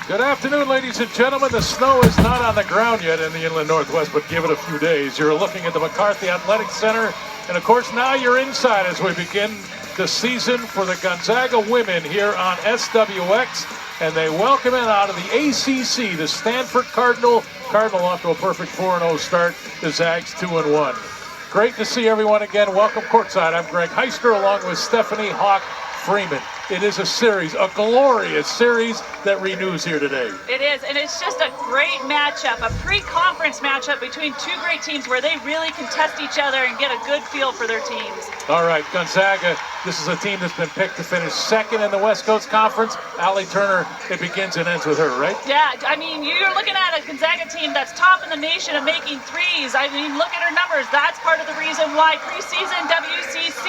Good afternoon, ladies and gentlemen. The snow is not on the ground yet in the Inland Northwest, but give it a few days. You're looking at the McCarthy Athletic Center. And, of course, now you're inside as we begin the season for the Gonzaga women here on SWX. And they welcome it out of the ACC, the Stanford Cardinal. Cardinal off to a perfect 4-0 start. The Zags 2-1. Great to see everyone again. Welcome courtside. I'm Greg Heister along with Stephanie Hawk Freeman. It is a series, a glorious series that renews here today. It is, and it's just a great matchup, a pre-conference matchup between two great teams where they really can test each other and get a good feel for their teams. All right, Gonzaga, this is a team that's been picked to finish second in the West Coast Conference. Allie Turner, it begins and ends with her, right? Yeah, I mean, you're looking at a Gonzaga team that's top in the nation of making threes. I mean, look at her numbers. That's part of the reason why preseason WCC,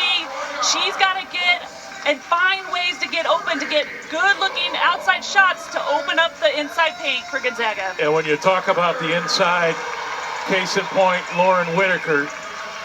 she's got to get and find ways to get open, to get good-looking outside shots to open up the inside paint for Gonzaga. And when you talk about the inside, case in point, Lauren Whitaker.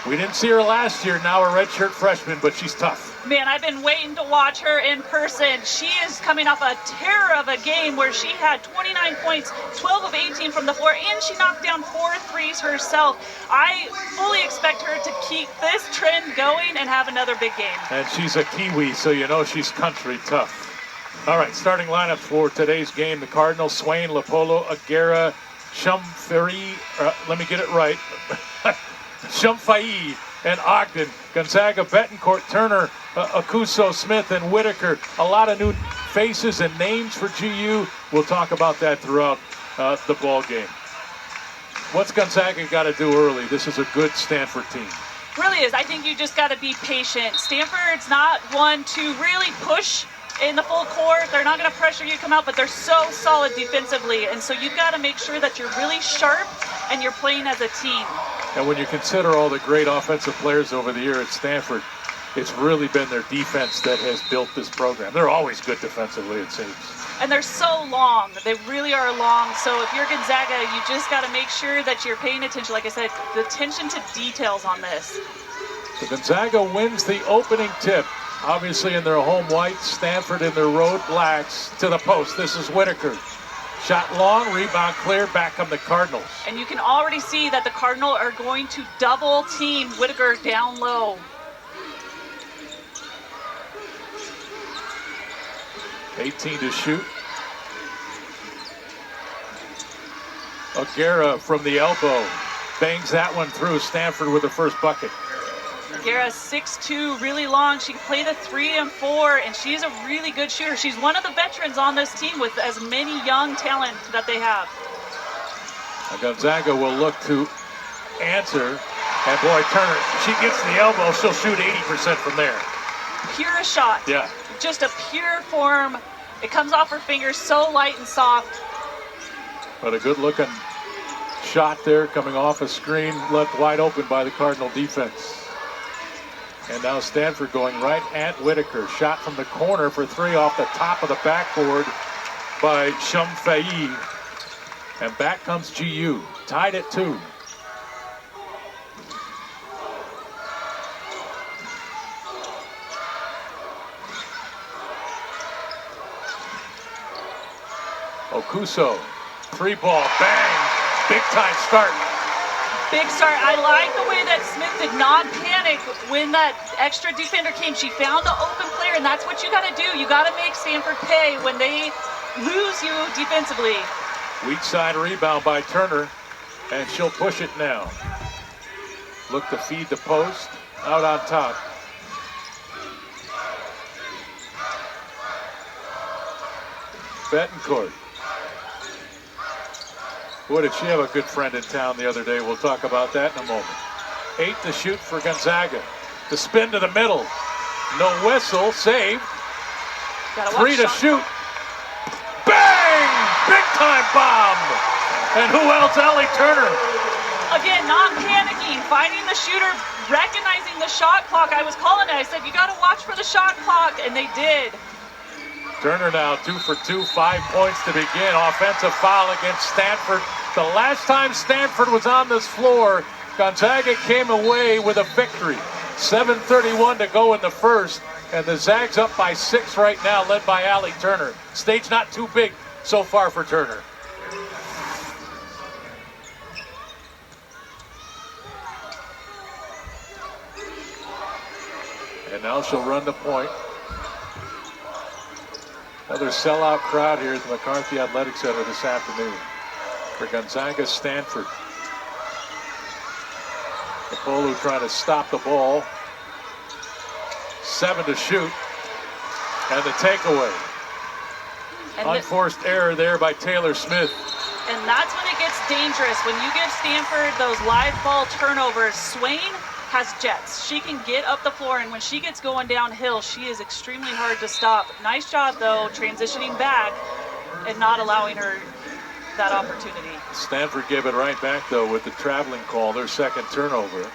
We didn't see her last year, now a redshirt freshman, but she's tough. Man, I've been waiting to watch her in person. She is coming off a terror of a game where she had 29 points, 12 of 18 from the floor, and she knocked down 4 threes herself. I fully expect her to keep this trend going and have another big game. And she's a Kiwi, so you know she's country tough. All right, starting lineup for today's game. The Cardinals, Swain, Lapolo, Aguera, Shumferi, let me get it right, Shumfai and Ogden. Gonzaga, Betancourt, Turner, Akuso, Smith, and Whitaker. A lot of new faces and names for GU. We'll talk about that throughout the ball game. What's Gonzaga got to do early? This is a good Stanford team. Really is. I think you just got to be patient. Stanford's not one to really push in the full court. They're not going to pressure you to come out, but they're so solid defensively. And so you've got to make sure that you're really sharp and you're playing as a team. And when you consider all the great offensive players over the year at Stanford, it's really been their defense that has built this program. They're always good defensively, it seems. And they're so long. They really are long. So if you're Gonzaga, you just got to make sure that you're paying attention. Like I said, the attention to details on this. So Gonzaga wins the opening tip. Obviously in their home whites, Stanford in their road blacks. To the post, this is Whitaker. Shot long, rebound clear, back come the Cardinals. And you can already see that the Cardinals are going to double team Whitaker down low. $18 to shoot. Aguera from the elbow. Bangs that one through. Stanford with the first bucket. Aguera's 6'2", really long. She can play the 3 and 4, and she's a really good shooter. She's one of the veterans on this team with as many young talent that they have. Gonzaga will look to answer. And boy, Turner, she gets the elbow, she'll shoot 80% from there. Pure shot. Yeah. Just a pure form. It comes off her fingers so light and soft. But a good looking shot there coming off a screen left wide open by the Cardinal defense. And now Stanford going right at Whitaker. Shot from the corner for 3 off the top of the backboard by Shumfai. And back comes GU. Tied at 2. Okuso. 3-ball. Bang. Big time start. Big start. I like the way that Smith did not panic when that extra defender came. She found the open player, and that's what you got to do. You got to make Stanford pay when they lose you defensively. Weak side rebound by Turner, and she'll push it now. Look to feed the post. Out on top. Betancourt. Boy, did she have a good friend in town the other day. We'll talk about that in a moment. 8 to shoot for Gonzaga. The spin to the middle. No whistle. Saved. 3 to shoot. Bang! Big time bomb. And who else? Allie Turner. Again, not panicking. Finding the shooter. Recognizing the shot clock. I was calling it. I said, you got to watch for the shot clock. And they did. Turner now 2 for 2, 5 points to begin. Offensive foul against Stanford. The last time Stanford was on this floor, Gonzaga came away with a victory. 7:31 to go in the first, and the Zags up by 6 right now, led by Allie Turner. Stage not too big. so far for Turner. And now she'll run the point. Another sellout crowd here at the McCarthy Athletic Center this afternoon for Gonzaga Stanford. Apollo trying to stop the ball. 7 to shoot. And the takeaway. And unforced error there by Taylor Smith. And that's when it gets dangerous. When you give Stanford those live ball turnovers, Swain has jets. She can get up the floor, and when she gets going downhill, she is extremely hard to stop. Nice job, though, transitioning back and not allowing her that opportunity. Stanford gave it right back, though, with the traveling call, their second turnover.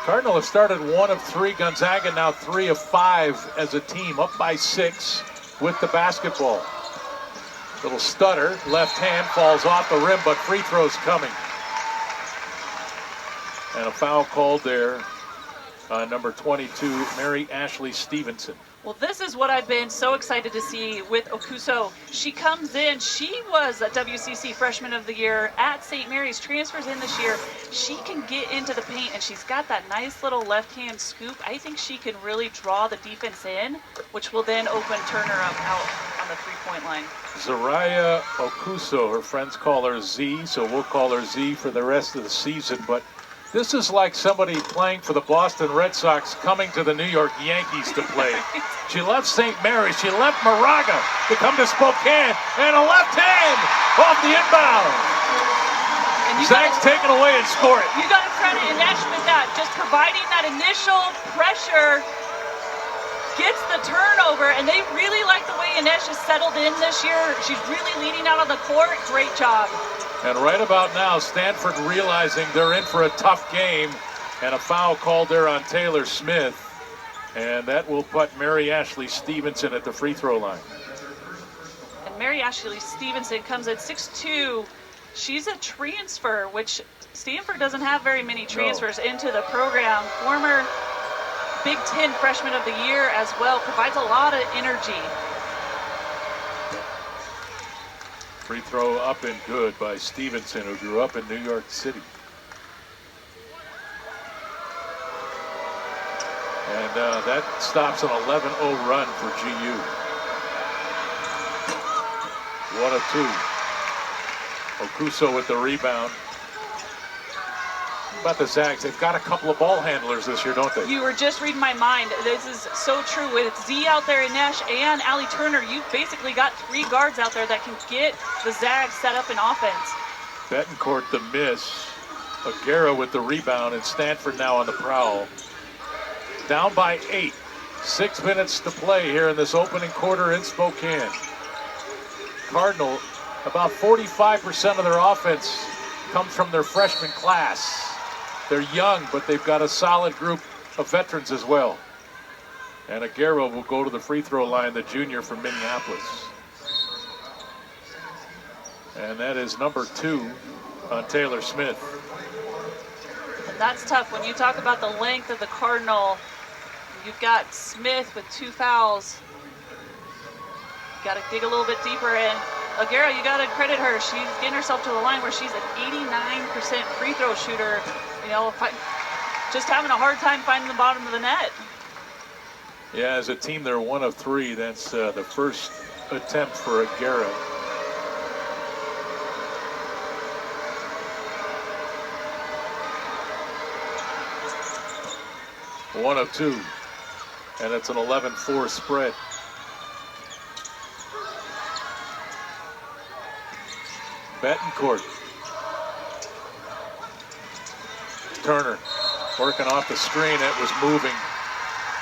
Cardinal have started 1 of 3. Gonzaga now 3 of 5 as a team, up by 6 with the basketball. Little stutter, left hand falls off the rim, but free throws coming. And a foul called there on number 22, Mary Ashley Stevenson. Well, this is what I've been so excited to see with Okuso. She comes in, she was a WCC Freshman of the Year at St. Mary's, transfers in this year. She can get into the paint, and she's got that nice little left-hand scoop. I think she can really draw the defense in, which will then open Turner up out on the three-point line. Zariah Okuso, her friends call her Z, so we'll call her Z for the rest of the season. But this is like somebody playing for the Boston Red Sox coming to the New York Yankees to play. She left St. Mary's, she left Moraga to come to Spokane, and a left hand off the inbound. Zag's taken away and score it. You got to credit Inesh with that, just providing that initial pressure, gets the turnover, and they really like the way Inesh has settled in this year. She's really leading out on the court. Great job. And right about now, Stanford realizing they're in for a tough game, and a foul called there on Taylor Smith. And that will put Mary Ashley Stevenson at the free throw line. And Mary Ashley Stevenson comes at 6'2". She's a transfer, which Stanford doesn't have very many transfers into the program. Former Big Ten Freshman of the Year as well, provides a lot of energy. Free throw up and good by Stevenson, who grew up in New York City. And that stops an 11-0 run for GU. 1 of 2. Okuso with the rebound. About the Zags, they've got a couple of ball handlers this year, don't they? You were just reading my mind. This is so true. With Z out there, Inesh and Allie Turner, you've basically got 3 guards out there that can get the Zags set up in offense. Betancourt the miss. Aguera with the rebound, and Stanford now on the prowl. Down by 8. 6 minutes to play here in this opening quarter in Spokane. Cardinal, about 45% of their offense comes from their freshman class. They're young, but they've got a solid group of veterans as well. And Aguero will go to the free throw line, the junior from Minneapolis. And that is number 2 on Taylor Smith. And that's tough. When you talk about the length of the Cardinal, you've got Smith with 2 fouls. You got to dig a little bit deeper in. Aguero, you got to credit her. She's getting herself to the line where she's an 89% free throw shooter. You know, just having a hard time finding the bottom of the net. Yeah, as a team, they're 1 of 3. That's the first attempt for Aguera. One of 2, and it's an 11-4 spread. Betancourt. Turner working off the screen. It was moving.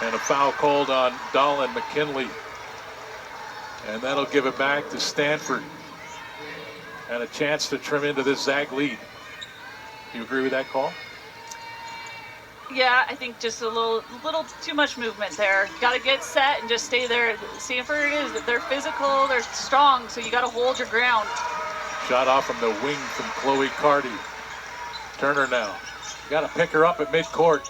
And a foul called on Dolan McKinley. And that'll give it back to Stanford. And a chance to trim into this Zag lead. You agree with that call? Yeah, I think just a little too much movement there. Got to get set and just stay there. Stanford they're physical, they're strong, so you got to hold your ground. Shot off from the wing from Chloe Carty. Turner now. Got to pick her up at midcourt.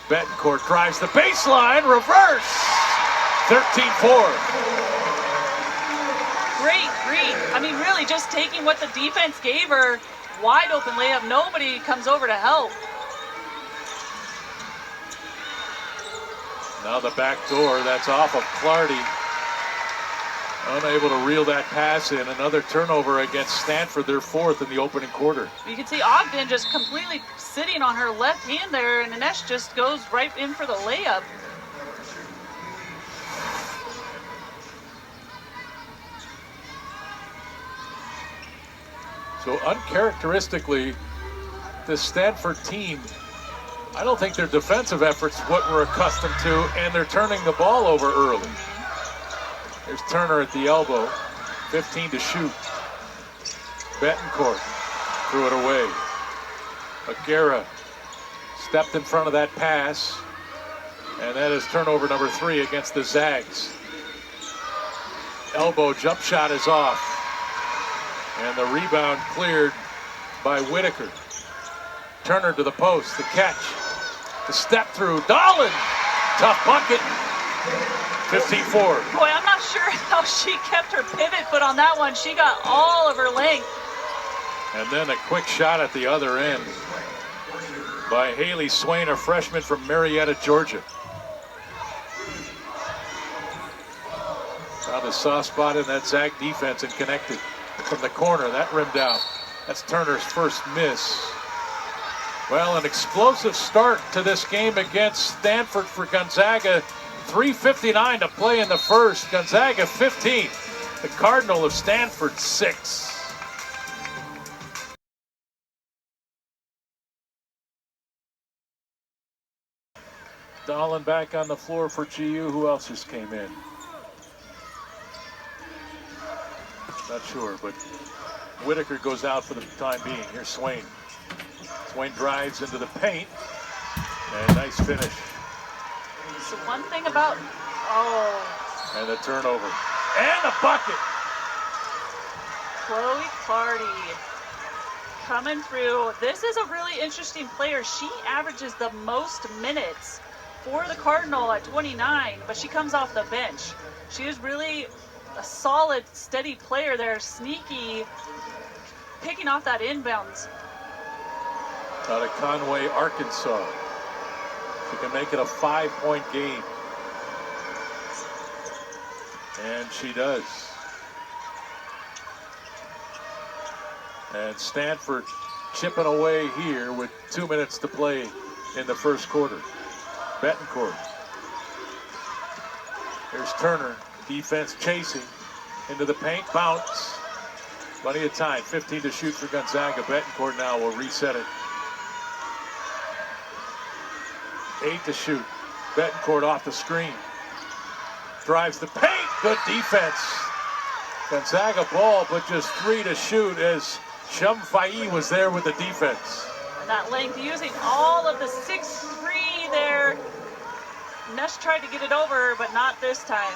Betancourt drives the baseline, reverse. 13-4. really just taking what the defense gave her. Wide open layup. Nobody comes over to help. Now the back door, that's off of Clardy. Unable to reel that pass in. Another turnover against Stanford, their fourth in the opening quarter. You can see Ogden just completely sitting on her left hand there, and Inesh just goes right in for the layup. So uncharacteristically, this Stanford team, I don't think their defensive efforts what we're accustomed to, and they're turning the ball over early. There's Turner at the elbow, 15 to shoot. Betancourt threw it away. Aguirre stepped in front of that pass, and that is turnover number 3 against the Zags. Elbow jump shot is off, and the rebound cleared by Whitaker. Turner to the post, the catch, the step through, Dolan, tough bucket, 15-4. Boy, I'm not sure how she kept her pivot foot on that one. She got all of her length. And then a quick shot at the other end by Haley Swain, a freshman from Marietta, Georgia. Found a soft spot in that Zag defense and connected from the corner. That rimmed out. That's Turner's first miss. Well, an explosive start to this game against Stanford for Gonzaga. 3:59 to play in the first. Gonzaga 15. The Cardinal of Stanford 6. Dolan back on the floor for GU. Who else just came in? Not sure, but Whitaker goes out for the time being. Here's Swain. Swain drives into the paint, and nice finish. So one thing about, and the turnover, and the bucket. Chloe Clardy coming through. This is a really interesting player. She averages the most minutes for the Cardinal at 29, but she comes off the bench. She is really a solid, steady player there, sneaky, picking off that inbounds. Out of Conway, Arkansas. She can make it a 5-point game. And she does. And Stanford chipping away here with 2 minutes to play in the first quarter. Betancourt. Here's Turner. Defense chasing into the paint. Bounce. Plenty of time. 15 to shoot for Gonzaga. Betancourt now will reset it. 8 to shoot. Betancourt off the screen. Drives the paint. Good defense. Gonzaga ball, but just 3 to shoot as Shum Fai was there with the defense. And that length, using all of the 6'3" there. Nesh tried to get it over, but not this time.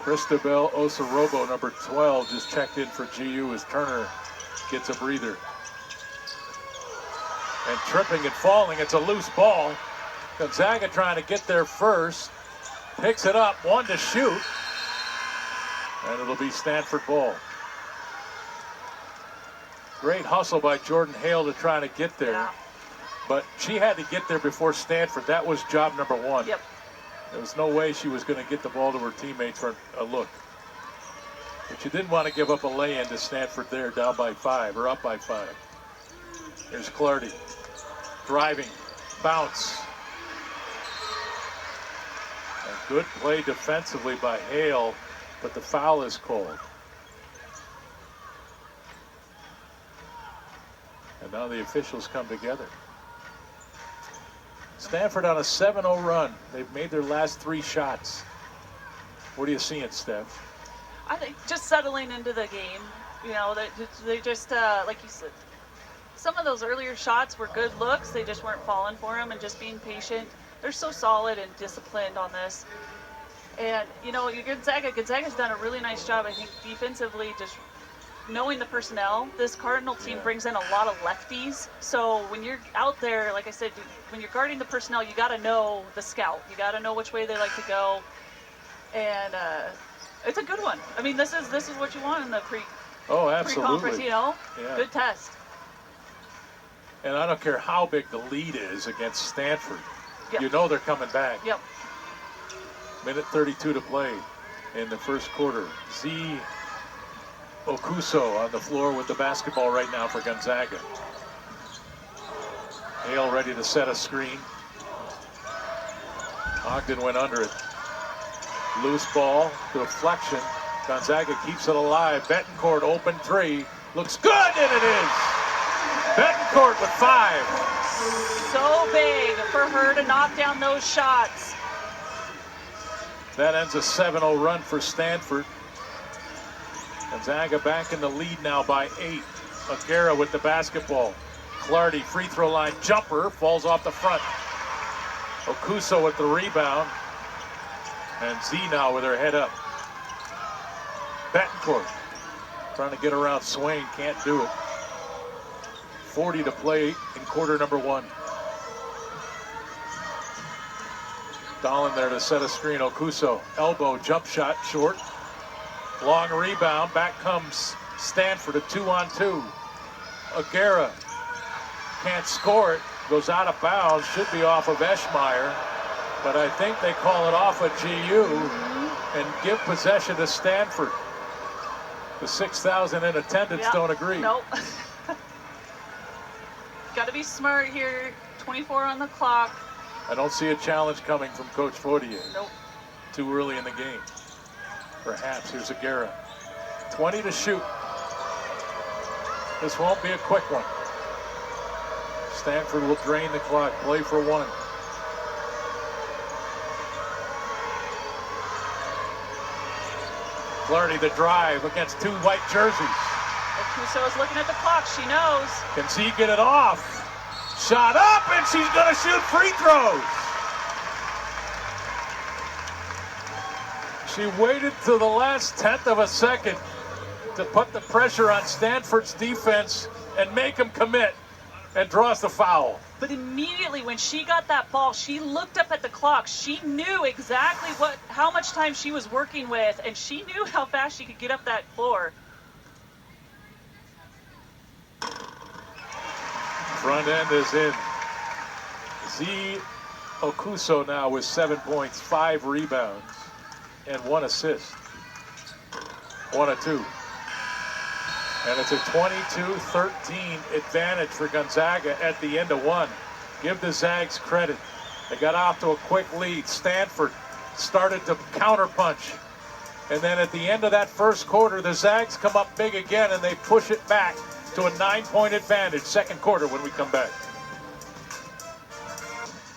Christabel Osorobo, number 12, just checked in for GU as Turner gets a breather. And tripping and falling, it's a loose ball. Gonzaga trying to get there first. Picks it up, 1 to shoot. And it'll be Stanford ball. Great hustle by Jordan Hale to try to get there. Yeah. But she had to get there before Stanford. That was job number 1. Yep. There was no way she was going to get the ball to her teammates for a look. But you didn't want to give up a lay-in to Stanford there, down by 5, or up by 5. Here's Clardy. Driving. Bounce. A good play defensively by Hale, but the foul is called. And now the officials come together. Stanford on a 7-0 run. They've made their last 3 shots. What are you seeing, Steph? I think just settling into the game. You know, they just, like you said, some of those earlier shots were good looks. They just weren't falling for them, and just being patient. They're so solid and disciplined on this. And, you know, Gonzaga's done a really nice job, I think, defensively, just knowing the personnel. This Cardinal team brings in a lot of lefties. So when you're out there, like I said, when you're guarding the personnel, you got to know the scout. You got to know which way they like to go. And it's a good one. I mean, this is what you want in the Oh, absolutely. Pre-conference, you know, Yeah. good test. And I don't care how big the lead is against Stanford. Yep. You know they're coming back. Yep. Minute 32 to play in the first quarter. Z Okuso on the floor with the basketball right now for Gonzaga. Hale ready to set a screen. Ogden went under it. Loose ball, deflection. Gonzaga keeps it alive. Betancourt open three. Looks good, and it is. Betancourt with 5. So big for her to knock down those shots. That ends a 7-0 run for Stanford. Gonzaga back in the lead now by 8. Aguera with the basketball. Clardy, free throw line jumper, falls off the front. Okuso with the rebound. And Z now with her head up. Betancourt trying to get around Swain, can't do it. 40 to play in quarter number 1. Dolan there to set a screen. Okuso, elbow, jump shot, short. Long rebound, back comes Stanford, a 2-on-2. Aguera can't score it, goes out of bounds, should be off of Eschmeyer, but I think they call it off of GU and give possession to Stanford. The 6,000 in attendance don't agree. Nope. Got to be smart here. 24 on the clock. I don't see a challenge coming from Coach Fortier. Nope. Too early in the game. Perhaps. Here's Aguera. 20 to shoot. This won't be a quick one. Stanford will drain the clock. Play for 1. Clardy the drive against 2 white jerseys. Okuso is looking at the clock. She knows. Can Z get it off? Shot up, and she's going to shoot free throws. She waited to the last 10th of a second to put the pressure on Stanford's defense and make them commit, and draws the foul. But immediately when she got that ball, she looked up at the clock. She knew exactly how much time she was working with, and she knew how fast she could get up that floor. Front end is in. Z Okuso now with 7 points, 5 rebounds, and 1 assist. 1 of 2. And it's a 22-13 advantage for Gonzaga at the end of 1. Give the Zags credit. They got off to a quick lead. Stanford started to counterpunch. And then at the end of that first quarter, the Zags come up big again, and they push it back to a 9-point advantage. Second quarter when we come back.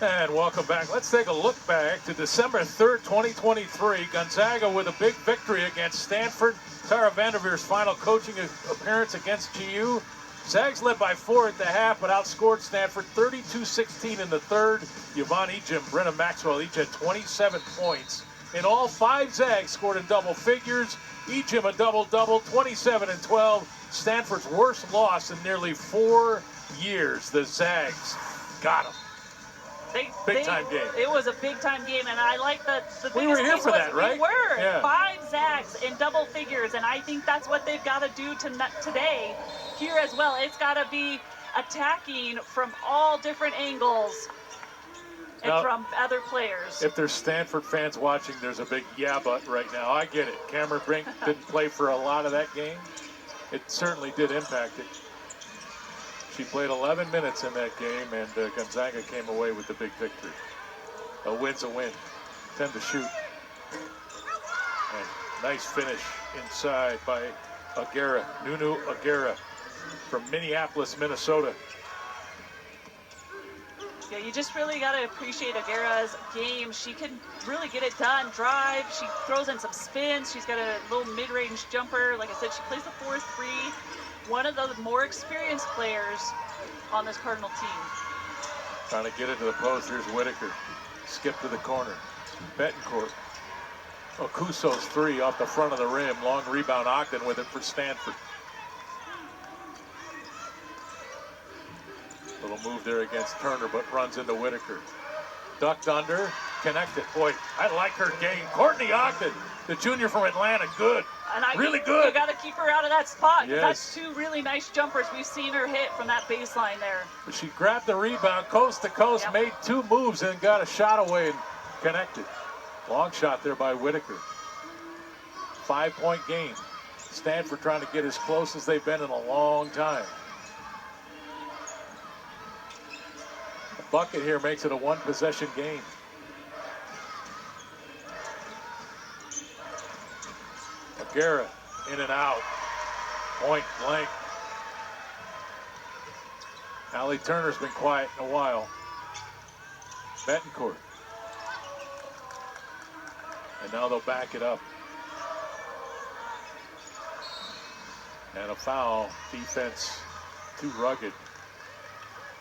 And welcome back. Let's take a look back to December 3rd, 2023. Gonzaga with a big victory against Stanford. Tara Vanderveer's final coaching appearance against GU. Zags led by 4 at the half, but outscored Stanford 32-16 in the third. Yvonne Ejim, Brenna Maxwell each had 27 points. In all, 5 Zags scored in double figures. Ejim a double-double, 27 and 12. Stanford's worst loss in nearly 4 years. The Zags got them. Big time game. It was a big time game, and I like the we were here for that, right? We were. Yeah. 5 Zags in double figures, and I think that's what they've got to do today here as well. It's got to be attacking from all different angles and now, from other players. If there's Stanford fans watching, there's a big yeah but right now. I get it. Cameron Brink didn't play for a lot of that game. It certainly did impact it. She played 11 minutes in that game, and Gonzaga came away with the big victory. A win's a win. 10 to shoot. And nice finish inside by Aguera, Nunu Aguera from Minneapolis, Minnesota. Yeah, you just really got to appreciate Aguera's game. She can really get it done. Drive. She throws in some spins. She's got a little mid-range jumper. Like I said, she plays the 4-3. One of the more experienced players on this Cardinal team. Trying to get into the post. Here's Whitaker. Skip to the corner. Betancourt. Okuso's 3 off the front of the rim. Long rebound. Ogden with it for Stanford. Little move there against Turner, but runs into Whitaker. Ducked under. Connected. Boy, I like her game. Courtney Ogden The junior from Atlanta, good. And really good. You got to keep her out of that spot. Yes. That's two really nice jumpers. We've seen her hit from that baseline there. But she grabbed the rebound coast to coast, Yep. made two moves, and got a shot away and connected. Long shot there by Whitaker. 5-point game. Stanford trying to get as close as they've been in a long time. A bucket here makes it a one-possession game. O'Gara in and out. Point blank. Allie Turner's been quiet in a while. Betancourt. And now they'll back it up. And a foul. Defense too rugged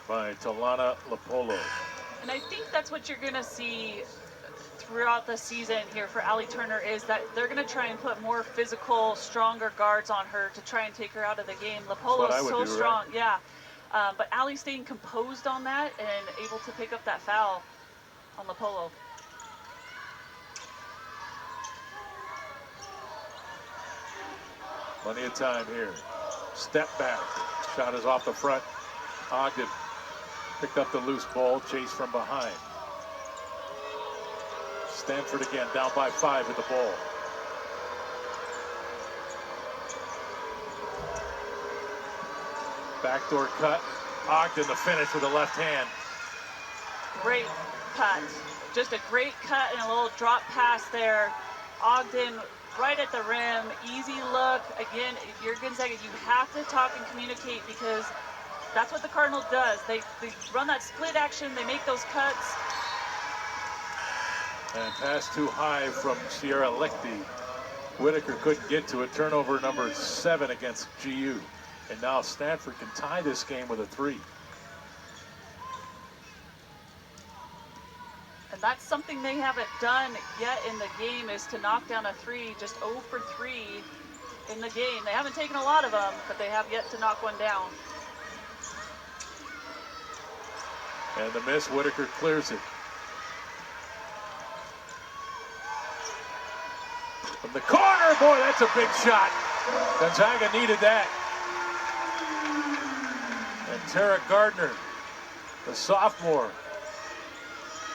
by Talana Lapolo. And I think that's what you're going to see throughout the season here for Allie Turner, is that they're going to try and put more physical, stronger guards on her to try and take her out of the game. Lapolo's so strong. Right? Yeah. But Allie staying composed on that and able to pick up that foul on Lapolo. Plenty of time here. Step back. Shot is off the front. Ogden picked up the loose ball. Chase from behind. Stanford again down by 5 with the ball. Backdoor cut. Ogden the finish with the left hand. Great cut. Just a great cut and a little drop pass there. Ogden right at the rim. Easy look. Again, if you're Gonzaga, you have to talk and communicate, because that's what the Cardinal does. They run that split action. They make those cuts. And pass too high from Sierra Lichty. Whitaker couldn't get to it. Turnover number 7 against GU. And now Stanford can tie this game with a 3. And that's something they haven't done yet in the game, is to knock down a 3. Just 0 for 3 in the game. They haven't taken a lot of them, but they have yet to knock one down. And the miss, Whitaker clears it. From the corner, boy, that's a big shot. Gonzaga needed that. And Tara Gardner, the sophomore,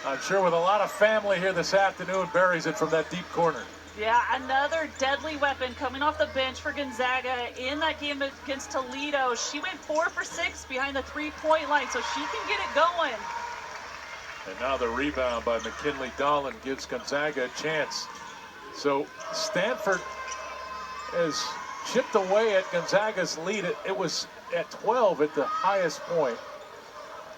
I'm sure with a lot of family here this afternoon, buries it from that deep corner. Yeah, another deadly weapon coming off the bench for Gonzaga in that game against Toledo. She went 4 for 6 behind the 3-point line, so she can get it going. And now the rebound by McKinley Dolan gives Gonzaga a chance. So Stanford has chipped away at Gonzaga's lead. It was at 12 at the highest point.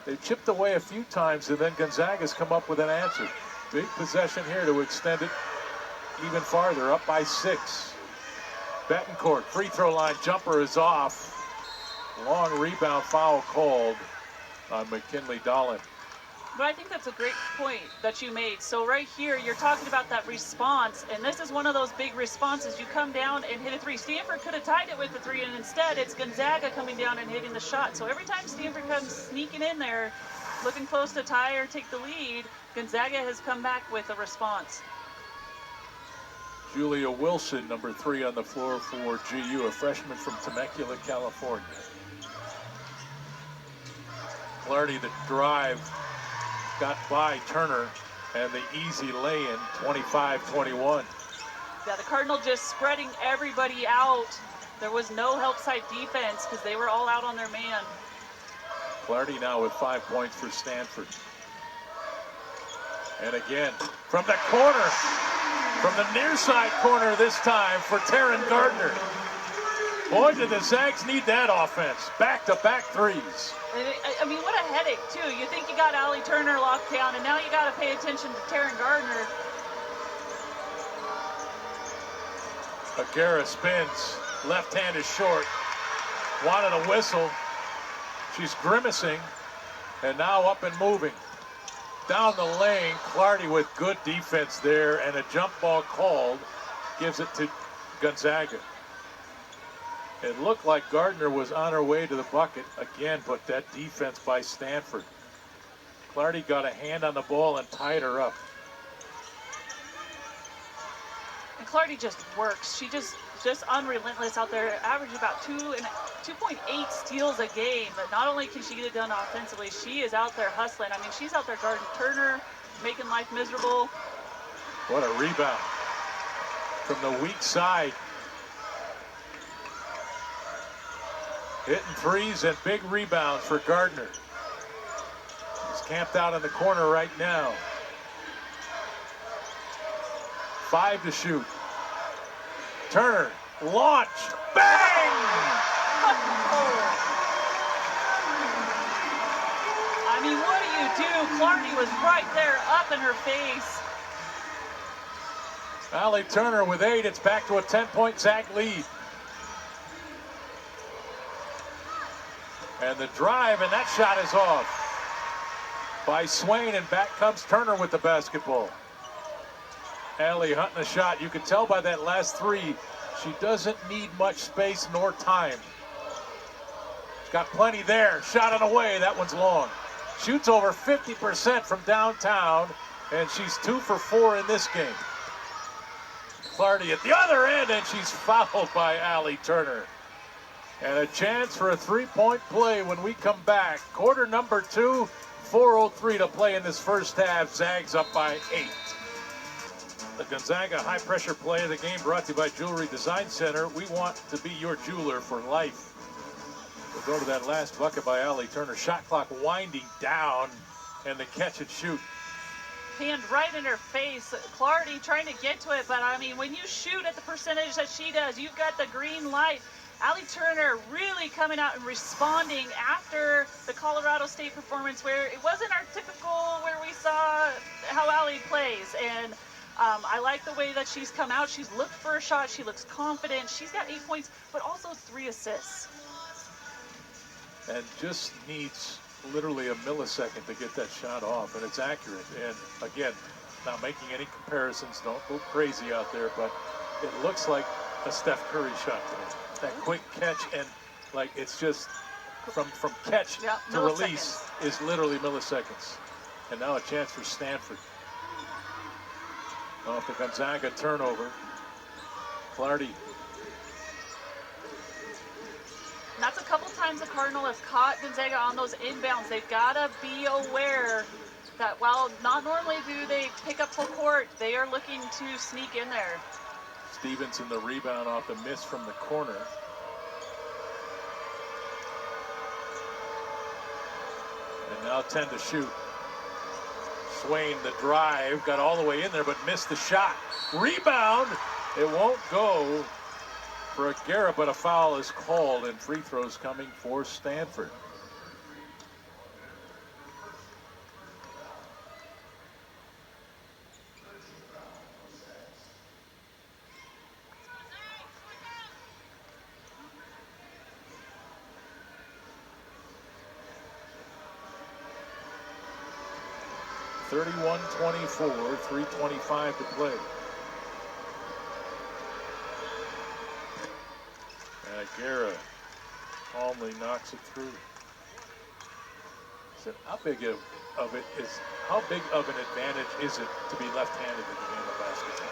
They've chipped away a few times, and then Gonzaga's come up with an answer. Big possession here to extend it even farther, up by 6. Betancourt, free throw line jumper is off. Long rebound foul called on McKinley Dolan. But I think that's a great point that you made. So right here, you're talking about that response, and this is one of those big responses. You come down and hit a 3. Stanford could have tied it with the 3, and instead it's Gonzaga coming down and hitting the shot. So every time Stanford comes sneaking in there, looking close to tie or take the lead, Gonzaga has come back with a response. Julia Wilson, number 3 on the floor for GU, a freshman from Temecula, California. Clardy, the drive, got by Turner, and the easy lay-in, 25-21. Yeah, the Cardinal just spreading everybody out. There was no help side defense because they were all out on their man. Clardy now with 5 points for Stanford. And again, from the corner, from the near side corner this time for Taryn Gardner. Boy, did the Zags need that offense. Back-to-back 3s. I mean, what a headache, too. You think you got Allie Turner locked down, and now you got to pay attention to Taryn Gardner. O'Gara spins. Left hand is short. Wanted a whistle. She's grimacing. And now up and moving. Down the lane, Clardy with good defense there, and a jump ball called. Gives it to Gonzaga. It looked like Gardner was on her way to the bucket again, but that defense by Stanford. Clardy got a hand on the ball and tied her up. And Clardy just works. She just unrelentless out there, averaging about 2.8 steals a game. But not only can she get it done offensively, she is out there hustling. I mean, she's out there guarding Turner, making life miserable. What a rebound from the weak side. Hitting threes and big rebounds for Gardner. He's camped out in the corner right now. 5 to shoot. Turner, launch, bang! I mean, what do? Clardy was right there, up in her face. Allie Turner with 8. It's back to a 10-point Zag lead. And the drive, and that shot is off by Swain, and back comes Turner with the basketball. Allie hunting a shot. You can tell by that last 3, she doesn't need much space nor time. She's got plenty there. Shot it away. That one's long. Shoots over 50% from downtown, and she's 2 for 4 in this game. Clardy at the other end, and she's fouled by Allie Turner. And a chance for a 3-point play when we come back. Quarter number 2, 4:03 to play in this first half. Zags up by 8. The Gonzaga high-pressure play of the game brought to you by Jewelry Design Center. We want to be your jeweler for life. We'll go to that last bucket by Allie Turner. Shot clock winding down, and the catch and shoot. Hand right in her face. Clardy trying to get to it, but I mean, when you shoot at the percentage that she does, you've got the green light. Allie Turner really coming out and responding after the Colorado State performance, where it wasn't our typical, where we saw how Allie plays. And I like the way that she's come out. She's looked for a shot. She looks confident. She's got 8 points, but also 3 assists. And just needs literally a millisecond to get that shot off, and it's accurate. And again, not making any comparisons, don't go crazy out there, but it looks like a Steph Curry shot today. That quick catch, and like it's just from catch to release is literally milliseconds. And now a chance for Stanford. Off the Gonzaga turnover. Clardy. And that's a couple times the Cardinal has caught Gonzaga on those inbounds. They've got to be aware that while not normally do they pick up full court, they are looking to sneak in there. Stevenson the rebound off the miss from the corner. And now 10 to shoot. Swain the drive, got all the way in there, but missed the shot. Rebound, it won't go for Aguirre, but a foul is called, and free throws coming for Stanford. (31-24), 3:25 to play. And Aguirre calmly knocks it through. So how big of an advantage is it to be left-handed in the game of basketball?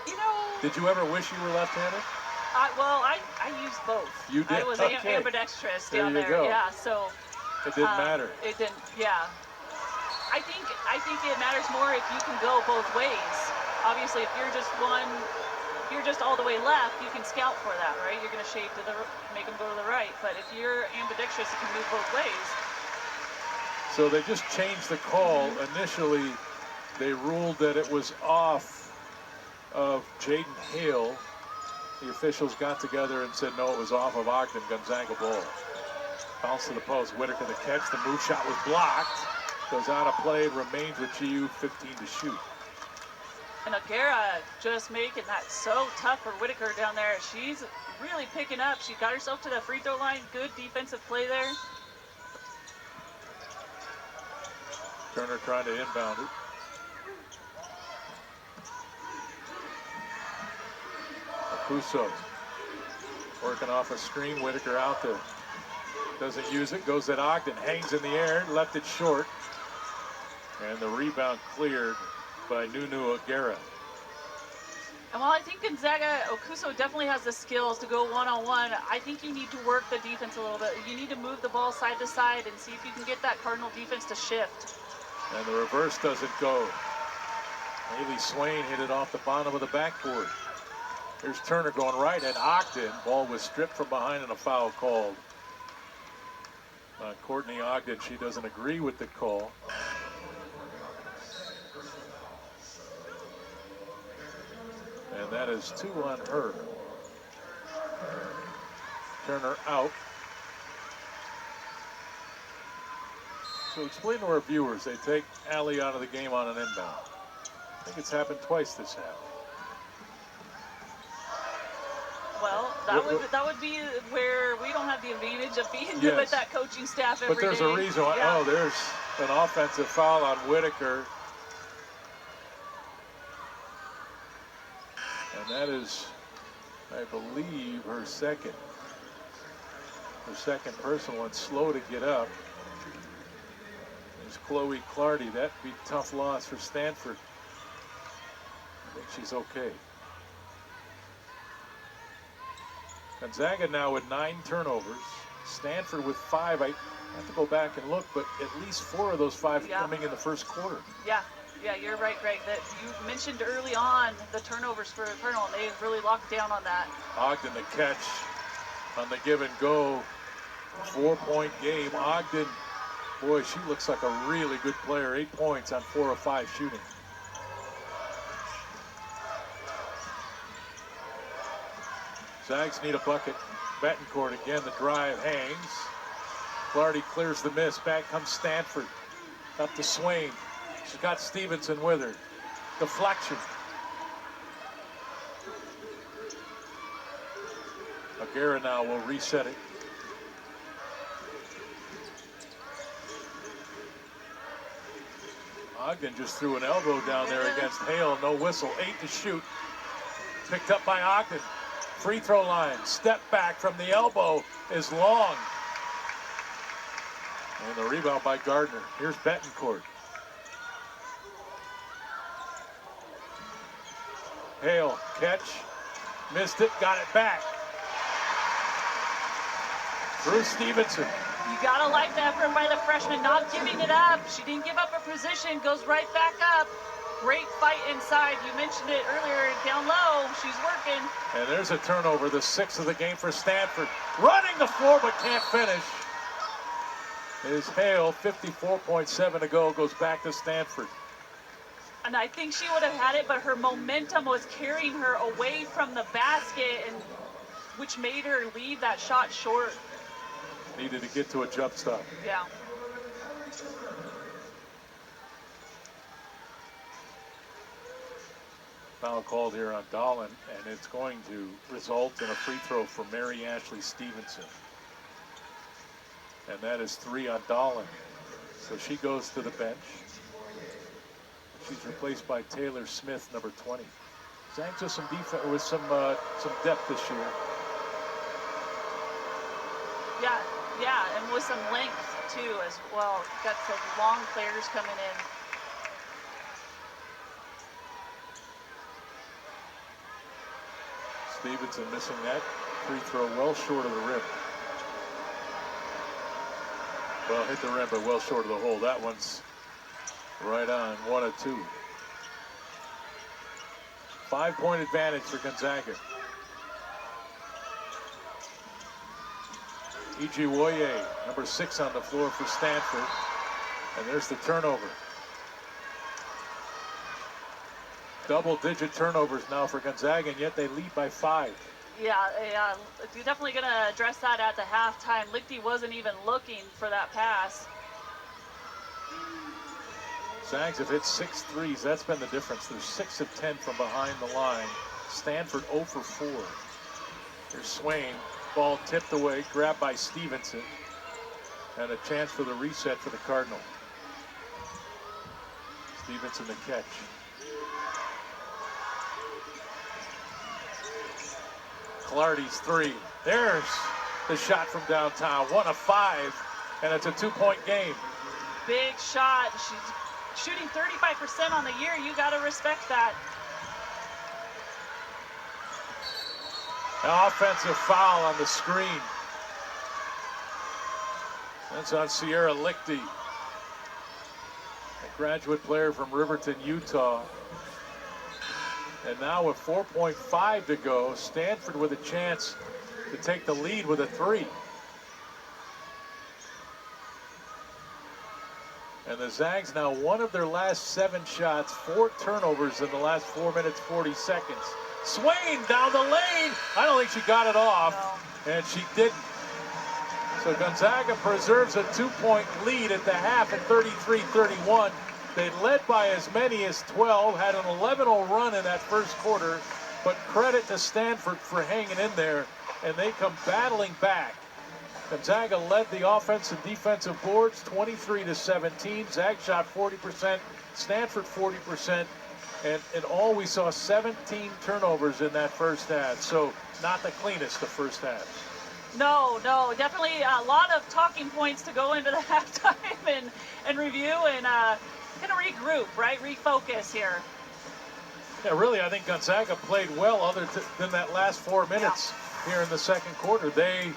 You know, did you ever wish you were left-handed? Well, I used both. You did? I was ambidextrous down there. Go. Yeah, so it didn't matter. It didn't. Yeah. I think it matters more if you can go both ways. Obviously, if you're just all the way left, you can scout for that, right? You're going to shade to make them go to the right. But if you're ambidextrous, you can move both ways. So they just changed the call. Initially, they ruled that it was off of Jaden Hale. The officials got together and said, no, it was off of Ogden. Gonzaga ball. Bounce to the post. Whitaker the catch. The move shot was blocked. Goes out of play. Remains with GU 15 to shoot. And Aguirre just making that so tough for Whitaker down there. She's really picking up. She got herself to the free throw line. Good defensive play there. Turner trying to inbound it. Acuso working off a screen. Whitaker out there. Doesn't use it. Goes at Ogden. Hangs in the air. Left it short. And the rebound cleared by Nunu Aguirre. And while I think Gonzaga, Okuso definitely has the skills to go one-on-one, I think you need to work the defense a little bit. You need to move the ball side to side and see if you can get that Cardinal defense to shift. And the reverse doesn't go. Haley Swain hit it off the bottom of the backboard. Here's Turner going right, and Ogden. Ball was stripped from behind and a foul called. Courtney Ogden, she doesn't agree with the call. And that is 2 on her. Turner out. So explain to our viewers, they take Allie out of the game on an inbound. I think it's happened twice this half. Well, that would be where we don't have the advantage of being with that coaching staff every day. But there's a reason why. Yeah. Oh, there's an offensive foul on Whitaker. And that is, I believe, her second. Her second personal, and slow to get up. There's Chloe Clardy. That'd be a tough loss for Stanford. I think she's okay. Gonzaga now with 9 turnovers. Stanford with 5. I have to go back and look, but at least 4 of those 5 coming in the first quarter. Yeah, you're right, Greg. That you mentioned early on the turnovers for Cardinal, and they've really locked down on that. Ogden the catch on the give and go. 4-point game. Ogden, boy, she looks like a really good player. 8 points on 4 of 5 shooting. Zags need a bucket. Betancourt again, the drive hangs. Clardy clears the miss. Back comes Stanford. Up to Swain. She's got Stevenson with her. Deflection. Aguirre now will reset it. Ogden just threw an elbow down there against Hale. No whistle. 8 to shoot. Picked up by Ogden. Free throw line. Step back from the elbow is long. And the rebound by Gardner. Here's Betancourt. Hale, catch. Missed it. Got it back. Drew Stevenson. You gotta like the effort by the freshman, not giving it up. She didn't give up her position, goes right back up. Great fight inside. You mentioned it earlier, down low, she's working. And there's a turnover, the 6th of the game for Stanford. Running the floor but can't finish. Is Hale, 54.7 to go, goes back to Stanford. And I think she would have had it, but her momentum was carrying her away from the basket, and which made her leave that shot short. Needed to get to a jump stop. Yeah. Foul called here on Dolan, and it's going to result in a free throw for Mary Ashley Stevenson. And that is 3 on Dolan. So she goes to the bench. She's replaced by Taylor Smith, number 20. Zags with some defense, with some depth this year. Yeah, and with some length too as well. Got some long players coming in. Stevenson missing that free throw, well short of the rim. Well, hit the rim, but well short of the hole. That one's right on, 1 of 2. 5-point advantage for Gonzaga. Ijiwoye, number 6 on the floor for Stanford. And there's the turnover. Double-digit turnovers now for Gonzaga, and yet they lead by 5. Yeah, you're definitely going to address that at the halftime. Lichty wasn't even looking for that pass. Zags have hit 6 threes. That's been the difference. They're 6 of 10 from behind the line. Stanford 0 for 4. Here's Swain. Ball tipped away, grabbed by Stevenson. And a chance for the reset for the Cardinal. Stevenson the catch. Clardy's 3. There's the shot from downtown. 1 of 5, and it's a 2-point game. Big shot. She's shooting 35% on the year. You got to respect that. An offensive foul on the screen. That's on Sierra Lichty, a graduate player from Riverton, Utah. And now with 4.5 to go, Stanford with a chance to take the lead with a 3. And the Zags now one of their last 7 shots, 4 turnovers in the last 4 minutes, 40 seconds. Swain down the lane. I don't think she got it off, and she didn't. So Gonzaga preserves a 2-point lead at the half at 33-31. They led by as many as 12, had an 11-0 run in that first quarter, but credit to Stanford for hanging in there, and they come battling back. Gonzaga led the offense and defensive boards 23-17. Zag shot 40%, Stanford 40%, and in all we saw 17 turnovers in that first half. So not the cleanest of first halves. No, definitely a lot of talking points to go into the halftime and review and kind of regroup, right? Refocus here. Yeah, really, I think Gonzaga played well other than that last 4 minutes here in the second quarter. They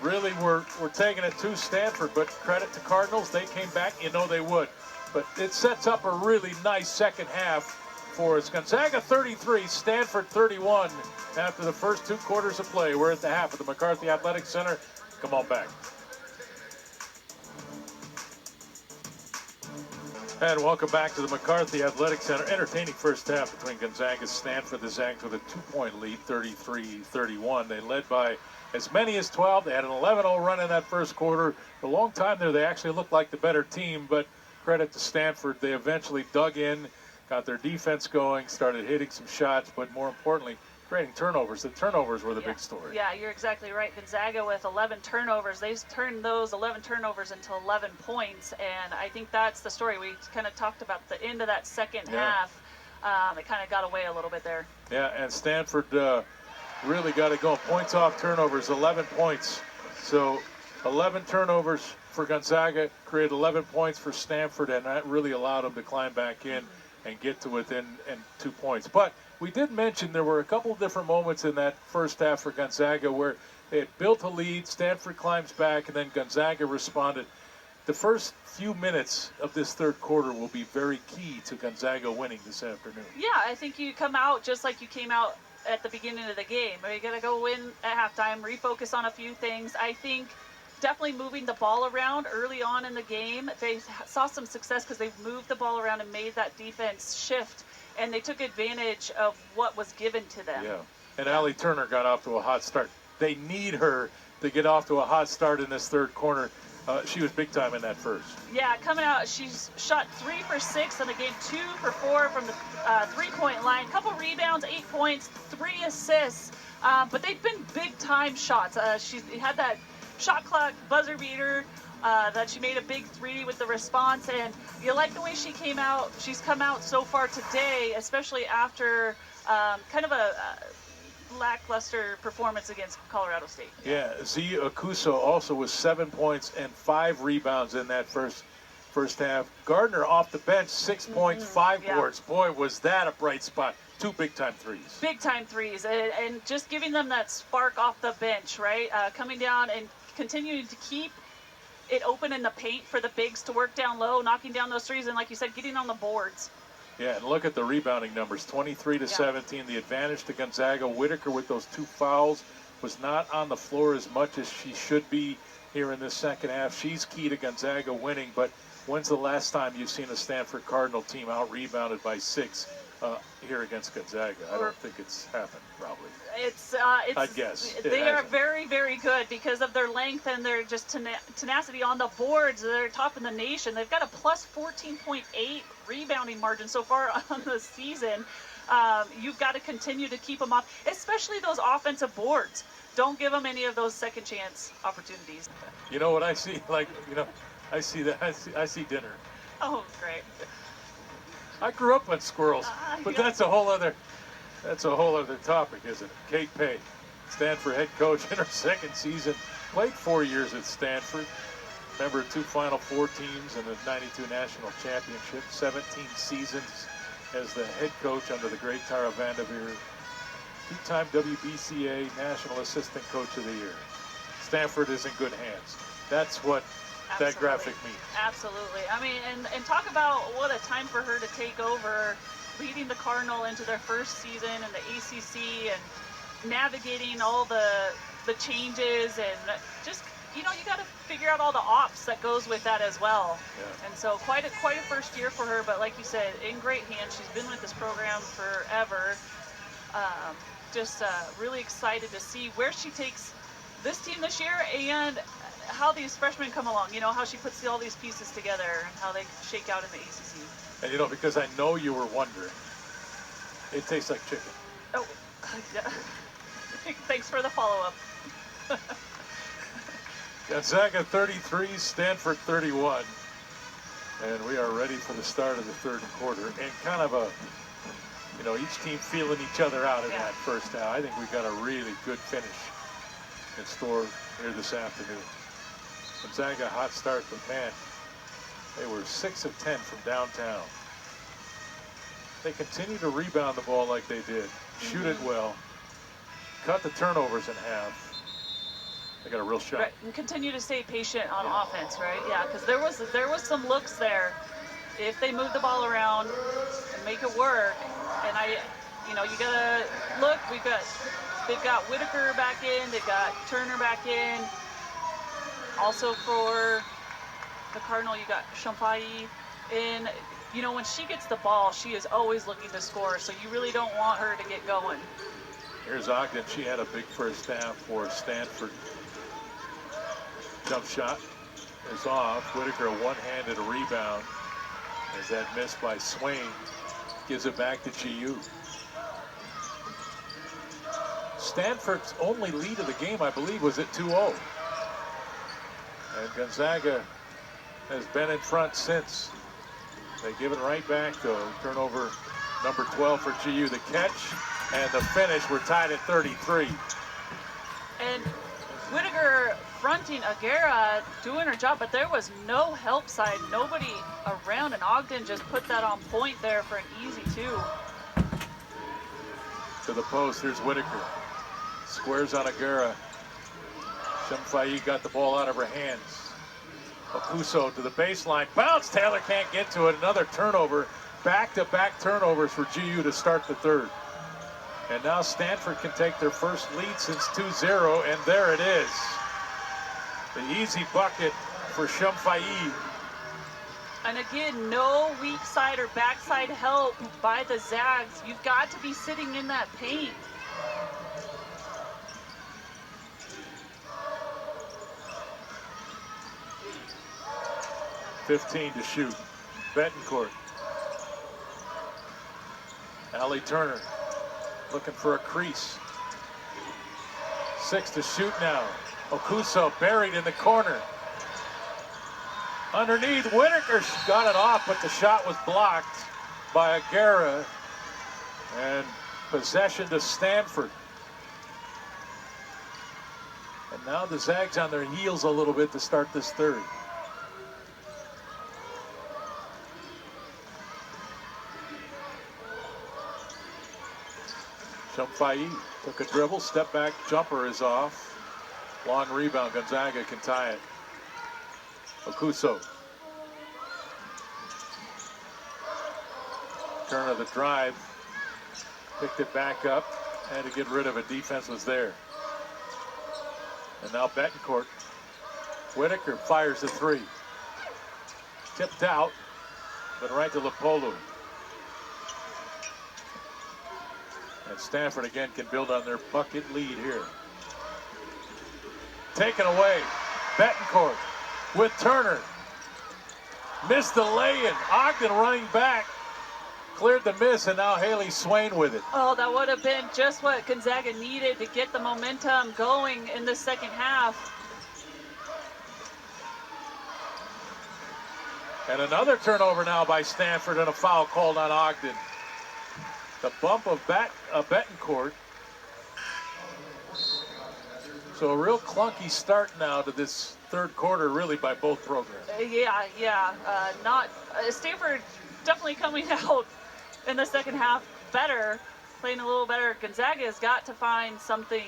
really were taking it to Stanford, but credit to Cardinals, they came back, you know they would. But it sets up a really nice second half for us. Gonzaga 33, Stanford 31 after the first 2 quarters of play. We're at the half of the McCarthy Athletic Center. Come on back. And welcome back to the McCarthy Athletic Center. Entertaining first half between Gonzaga and Stanford. The Zags with a 2-point lead, 33-31. They led by as many as 12. They had an 11-0 run in that first quarter. For a long time there, they actually looked like the better team, but credit to Stanford. They eventually dug in, got their defense going, started hitting some shots, but more importantly, creating turnovers. The turnovers were the big story. Yeah, you're exactly right. Gonzaga with 11 turnovers. They've turned those 11 turnovers into 11 points, and I think that's the story. We kind of talked about the end of that second half. It kind of got away a little bit there. Yeah, and Stanford really got it going. Points off turnovers, 11 points. So 11 turnovers for Gonzaga, created 11 points for Stanford, and that really allowed them to climb back in and get to within 2 points. But we did mention there were a couple of different moments in that first half for Gonzaga where they had built a lead, Stanford climbs back, and then Gonzaga responded. The first few minutes of this third quarter will be very key to Gonzaga winning this afternoon. Yeah, I think you come out just like you came out at the beginning of the game. You got to go in at halftime, refocus on a few things. I think definitely moving the ball around early on in the game. They saw some success because they moved the ball around and made that defense shift, and they took advantage of what was given to them. Yeah, and Allie Turner got off to a hot start. They need her to get off to a hot start in this third quarter. She was big time in that first. Yeah, coming out, she's shot 3 for 6 in the game, 2 for 4 from the 3-point line. Couple rebounds, 8 points, 3 assists. But they've been big time shots. She had that shot clock buzzer beater that she made a big 3 with the response, and you like the way she came out. She's come out so far today, especially after kind of a lackluster performance against Colorado State. Yeah, Zia Okuso also with 7 points and 5 rebounds in that first half. Gardner off the bench, 6 points, 5 boards. Boy, was that a bright spot. 2 big-time threes. Big-time threes, and just giving them that spark off the bench, right? Coming down and continuing to keep it open in the paint for the bigs to work down low, knocking down those threes, and like you said, getting on the boards. Yeah, and look at the rebounding numbers, 23-17. The advantage to Gonzaga. Whitaker with those 2 fouls was not on the floor as much as she should be here in this second half. She's key to Gonzaga winning, but when's the last time you've seen a Stanford Cardinal team out-rebounded by 6 here against Gonzaga? I don't think it's happened, probably. It's I'd guess. They are very, very good because of their length and their just tenacity on the boards. They're top in the nation. They've got a plus 14.8 rebounding margin so far on the season. You've got to continue to keep them off, especially those offensive boards. Don't give them any of those second chance opportunities. You know what I see? I see that. I see dinner. Oh, great. I grew up on squirrels, but that's a whole other topic, isn't it? Kate Pay, Stanford head coach in her second season, played 4 years at Stanford, member of 2 Final Four teams and the '92 national championship, 17 seasons as the head coach under the great Tara Vanderveer. two-time WBCA National Assistant Coach of the Year. Stanford is in good hands. That's what that graphic means. Absolutely. I mean, and talk about what a time for her to take over, leading the Cardinal into their first season in the ACC and navigating all the changes and just, you got to figure out all the ops that goes with that as well. Yeah. And so quite a first year for her, but like you said, in great hands. She's been with this program forever. Just really excited to see where she takes this team this year and how these freshmen come along, how she puts all these pieces together and how they shake out in the ACC. And because I know you were wondering, it tastes like chicken. Oh, yeah. Thanks for the follow-up. Gonzaga 33, Stanford 31. And we are ready for the start of the third quarter. And kind of each team feeling each other out in that first half. I think we got a really good finish in store here this afternoon. Gonzaga hot start, but man, they were 6 of 10 from downtown. They continue to rebound the ball like they did, shoot it well, cut the turnovers in half. They got a real shot. Right, and continue to stay patient on offense, right? Yeah, because there was some looks there. If they move the ball around and make it work, and you gotta look. They've got Whitaker back in. They've got Turner back in. Also for the Cardinal, you got Champagne. And when she gets the ball, she is always looking to score. So you really don't want her to get going. Here's Ogden. She had a big first half for Stanford. Jump shot is off. Whitaker a one-handed rebound as that miss by Swain gives it back to GU. Stanford's only lead of the game, I believe, was at 2-0. And Gonzaga has been in front since. They give it right back, though. Turnover number 12 for GU. The catch and the finish. We're tied at 33. And Whitaker fronting Aguera, doing her job, but there was no help side, nobody around, and Ogden just put that on point there for an easy 2. To the post, here's Whitaker. Squares on Aguera. Champagne got the ball out of her hands. Okuso to the baseline. Bounce. Taylor can't get to it. Another turnover. Back-to-back turnovers for GU to start the third. And now Stanford can take their first lead since 2-0, and there it is. The easy bucket for Champagne. And again, no weak side or backside help by the Zags. You've got to be sitting in that paint. .15 to shoot. Betancourt. Allie Turner looking for a crease. 6 to shoot now. Okuso buried in the corner. Underneath, Whitaker got it off, but the shot was blocked by Aguera. And possession to Stanford. And now the Zags on their heels a little bit to start this third. Champagne took a dribble, step back, jumper is off. Long rebound, Gonzaga can tie it. Okuso. Turner the drive, picked it back up, had to get rid of it, defense was there. And now Betancourt. Whitaker fires the 3. Tipped out, but right to Lopolu. And Stanford again can build on their bucket lead here. Taken away. Betancourt with Turner. Missed the lay-in. Ogden running back. Cleared the miss, and now Haley Swain with it. Oh, that would have been just what Gonzaga needed to get the momentum going in the second half. And another turnover now by Stanford and a foul called on Ogden. The bump of Betancourt. So a real clunky start now to this third quarter, really, by both programs. Stanford definitely coming out in the second half better, playing a little better. Gonzaga has got to find something,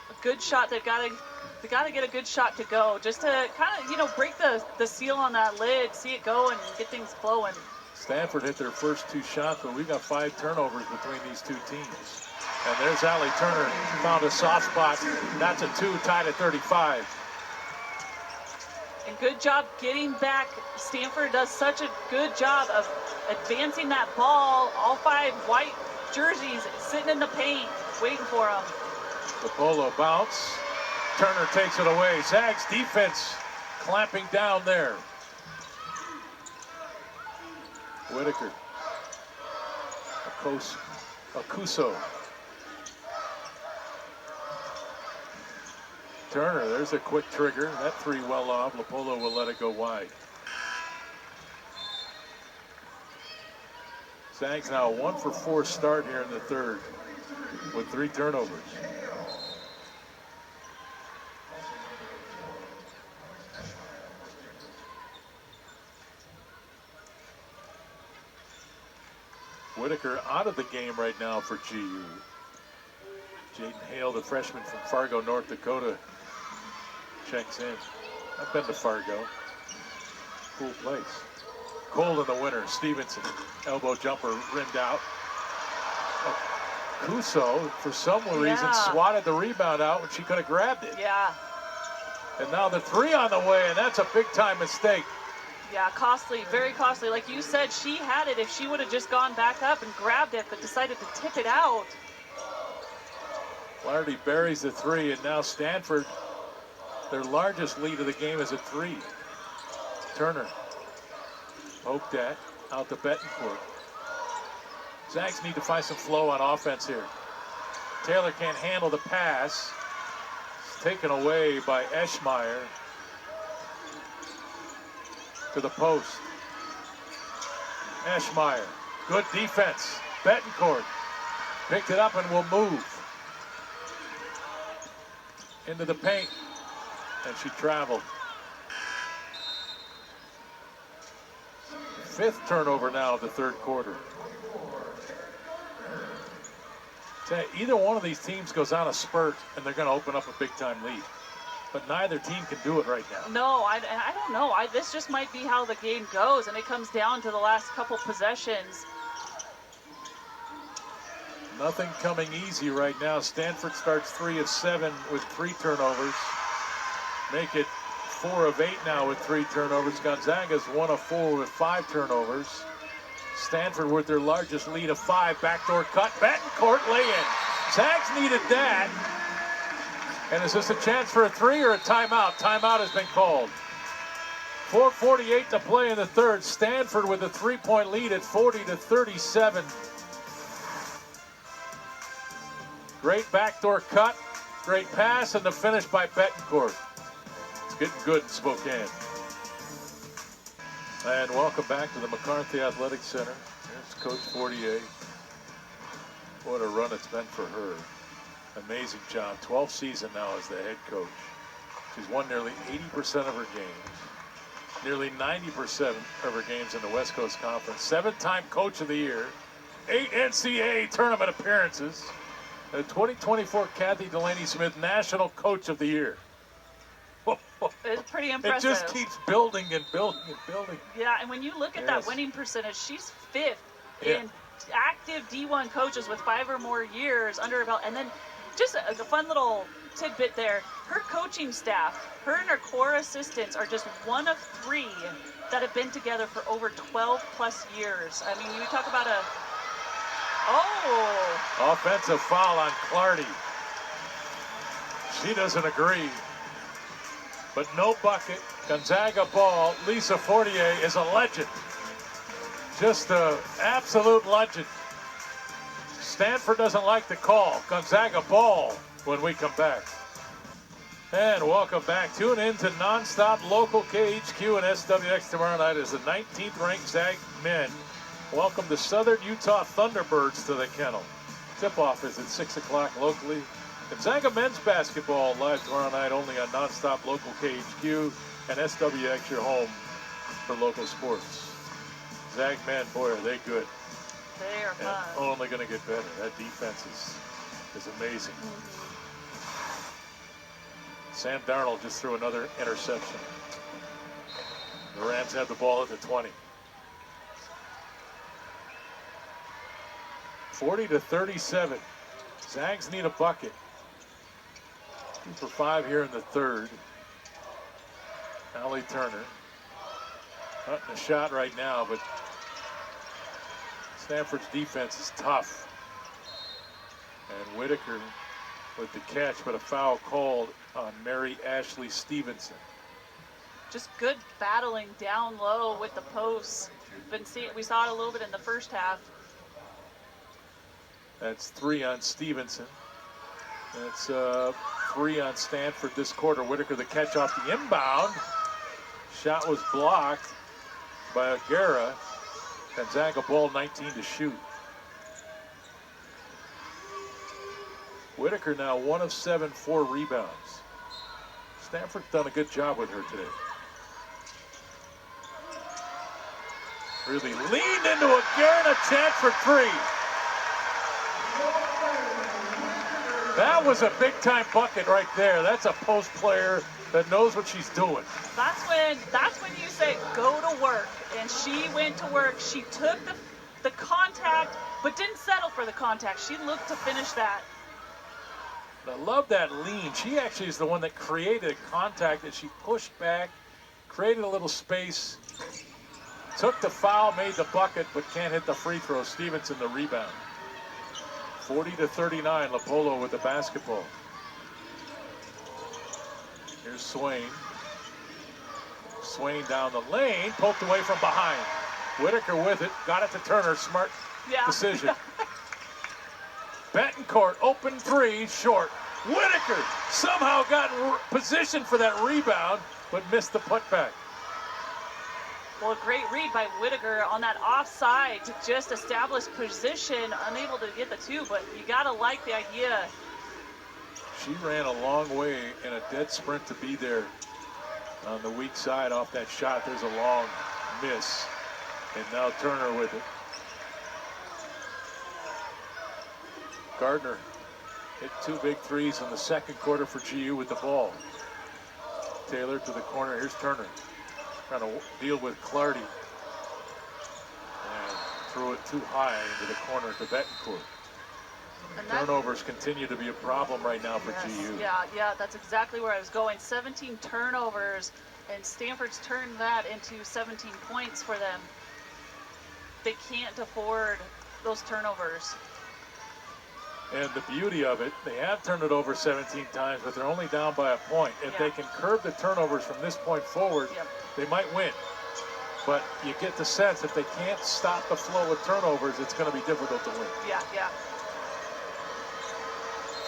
a good shot. They got to get a good shot to go, just to kind of, break the seal on that lid, see it go, and get things flowing. Stanford hit their first 2 shots, but we got 5 turnovers between these 2 teams. And there's Allie Turner, found a soft spot. That's a 2, tied at 35. And good job getting back. Stanford does such a good job of advancing that ball. All 5 white jerseys sitting in the paint, waiting for them. The polo bounce. Turner takes it away. Zags defense clamping down there. Whitaker. Akuso. Turner, there's a quick trigger. That 3 well off. Lapolo will let it go wide. Zags now a 1 for 4 start here in the third with 3 turnovers. Whitaker out of the game right now for GU. Jaden Hale, the freshman from Fargo, North Dakota, checks in. I've been to Fargo. Cool place. Cold in the winter. Stevenson, elbow jumper rimmed out. Kuso, for some reason, swatted the rebound out when she could have grabbed it. Yeah. And now the 3 on the way, and that's a big-time mistake. Yeah, costly, very costly. Like you said, she had it if she would have just gone back up and grabbed it, but decided to tip it out. Flaherty buries the 3, and now Stanford, their largest lead of the game is at 3. Turner poked at, out to Betancourt. Zags need to find some flow on offense here. Taylor can't handle the pass. It's taken away by Eschmeyer. To the post. Eschmeyer, good defense. Betancourt picked it up and will move into the paint, and she traveled. 5th turnover now of the third quarter. Either one of these teams goes on a spurt and they're going to open up a big-time lead. But neither team can do it right now. No, I don't know. This just might be how the game goes, and it comes down to the last couple possessions. Nothing coming easy right now. Stanford starts 3 of 7 with 3 turnovers. Make it 4 of 8 now with 3 turnovers. Gonzaga's 1 of 4 with 5 turnovers. Stanford with their largest lead of 5. Backdoor cut. Betancourt lay-in. Zags needed that. And is this a chance for a 3 or a timeout? Timeout has been called. 4:48 to play in the third. Stanford with a 3-point lead at 40-37. Great backdoor cut, great pass, and the finish by Betancourt. It's getting good in Spokane. And welcome back to the McCarthy Athletic Center. Here's Coach Fortier. What a run it's been for her. Amazing job. 12th season now as the head coach. She's won nearly 80% of her games. Nearly 90% of her games in the West Coast Conference. 7-time Coach of the Year. 8 NCAA tournament appearances. The 2024 Kathy Delaney-Smith National Coach of the Year. It's pretty impressive. It just keeps building and building and building. Yeah, and when you look at that winning percentage, she's 5th in active D1 coaches with 5 or more years under her belt. And then just a fun little tidbit there. Her coaching staff, her and her core assistants are just 1 of 3 that have been together for over 12 plus years. I mean, you talk about offensive foul on Clardy. She doesn't agree. But no bucket. Gonzaga ball. Lisa Fortier is a legend. Just an absolute legend. Stanford doesn't like the call. Gonzaga ball when we come back. And welcome back. Tune in to nonstop local KHQ and SWX tomorrow night as the 19th ranked Zag men welcome the Southern Utah Thunderbirds to the Kennel. Tip-off is at 6 o'clock locally. Gonzaga men's basketball live tomorrow night only on nonstop local KHQ and SWX, your home for local sports. Zag men, boy, are they good. They are fun. And only going to get better. That defense is amazing. Sam Darnold just threw another interception. The Rams have the ball at the 20. 40-37. Zags need a bucket. 2 for 5 here in the third. Allie Turner. Hunting a shot right now, but Stanford's defense is tough. And Whitaker with the catch, but a foul called on Mary Ashley Stevenson. Just good battling down low with the posts. We saw it a little bit in the first half. That's 3 on Stevenson. That's 3 on Stanford this quarter. Whitaker the catch off the inbound. Shot was blocked by Aguirre. Gonzaga ball 19 to shoot. Whitaker now 1 of 7, 4 rebounds. Stanford's done a good job with her today. Really leaned into Aguirre, a chance for 3. That was a big-time bucket right there. That's a post player that knows what she's doing. That's when you say go to work, and she went to work. She took the contact, but didn't settle for the contact. She looked to finish that. I love that lean. She actually is the one that created a contact that she pushed back, created a little space, took the foul, made the bucket, but can't hit the free throw. Stevenson the rebound. 40-39, LaPolo with the basketball. Here's Swain. Swain down the lane, poked away from behind. Whitaker with it, got it to Turner, smart decision. Betancourt, open 3, short. Whitaker somehow got positioned for that rebound, but missed the putback. Well, a great read by Whitaker on that offside to just establish position, unable to get the 2, but you gotta like the idea. She ran a long way in a dead sprint to be there on the weak side off that shot. There's a long miss, and now Turner with it. Gardner hit 2 big threes in the second quarter for GU with the ball. Taylor to the corner. Here's Turner trying to deal with Clardy, and threw it too high into the corner to Betancourt. Turnovers continue to be a problem right now for GU. Yeah, that's exactly where I was going. 17 turnovers, and Stanford's turned that into 17 points for them. They can't afford those turnovers. And the beauty of it, they have turned it over 17 times, but they're only down by a point. If they can curb the turnovers from this point forward, they might win. But you get the sense if they can't stop the flow of turnovers, it's going to be difficult to win. Yeah.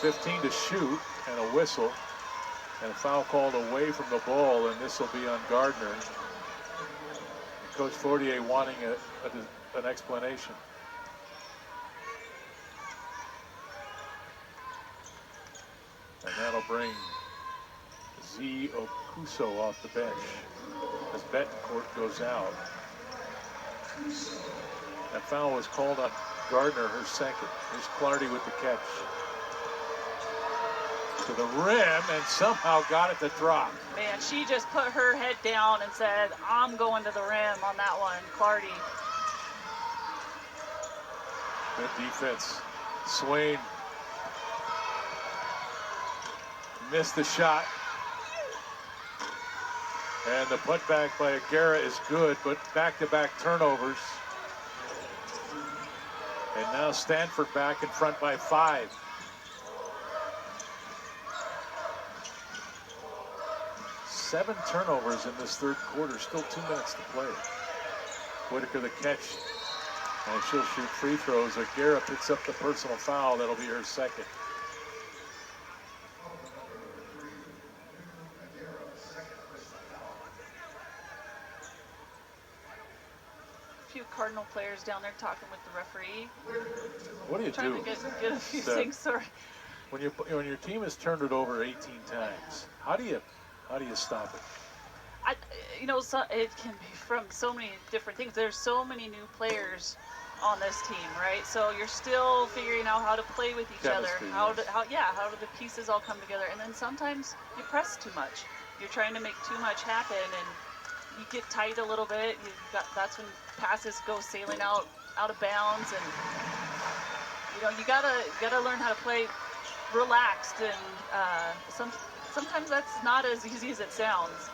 15 to shoot, and a whistle, and a foul called away from the ball, and this will be on Gardner. And Coach Fortier wanting an explanation. And that'll bring Z. Okuso off the bench as Betancourt goes out. That foul was called on Gardner, her second. Here's Clardy with the catch. To the rim, and somehow got it to drop. Man, she just put her head down and said, I'm going to the rim on that one, Clardy. Good defense. Swain missed the shot. And the putback by Aguirre is good, but back-to-back turnovers. And now Stanford back in front by 5. Seven turnovers in this third quarter, still 2 minutes to play. Whitaker the catch, and she'll shoot free throws. Aguirre picks up the personal foul, that'll be her second. A few Cardinal players down there talking with the referee. What do you Trying do? to get a few things sorted. When your team has turned it over 18 times, how do you stop it? So it can be from so many different things. There's so many new players on this team, right? So you're still figuring out how to play with each Chemistry, other. yes. How do the pieces all come together? And then sometimes you press too much. You're trying to make too much happen, and you get tight a little bit. That's when passes go sailing out of bounds, and you gotta learn how to play relaxed, and sometimes that's not as easy as it sounds.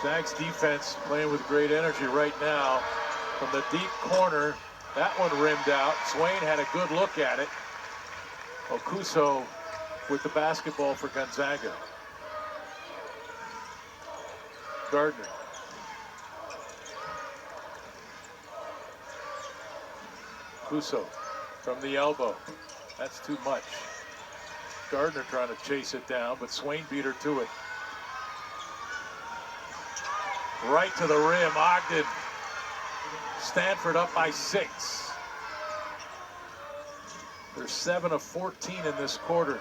Zags defense playing with great energy right now from the deep corner. That one rimmed out. Swain had a good look at it. Okuso with the basketball for Gonzaga. Gardner. Okuso from the elbow. That's too much. Gardner trying to chase it down, but Swain beat her to it. Right to the rim, Ogden. Stanford up by 6. They're 7 of 14 in this quarter.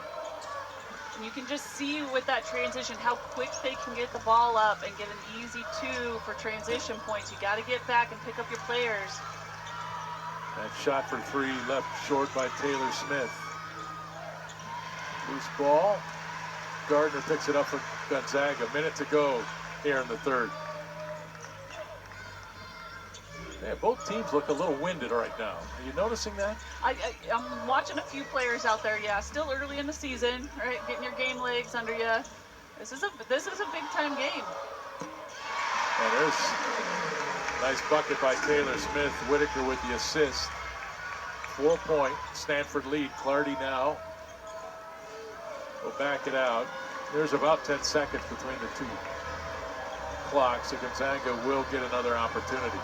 You can just see with that transition how quick they can get the ball up and get an easy 2 for transition points. You got to get back and pick up your players. That shot for 3 left short by Taylor Smith. Loose ball. Gardner picks it up for Gonzaga. A minute to go here in the third. Yeah, both teams look a little winded right now. Are you noticing that? I'm watching a few players out there. Yeah, still early in the season, right? Getting your game legs under you. This is a big time game. And there's a nice bucket by Taylor Smith. Whitaker with the assist. 4-point Stanford lead. Clardy now will back it out. There's about 10 seconds between the two clocks, so Gonzaga will get another opportunity.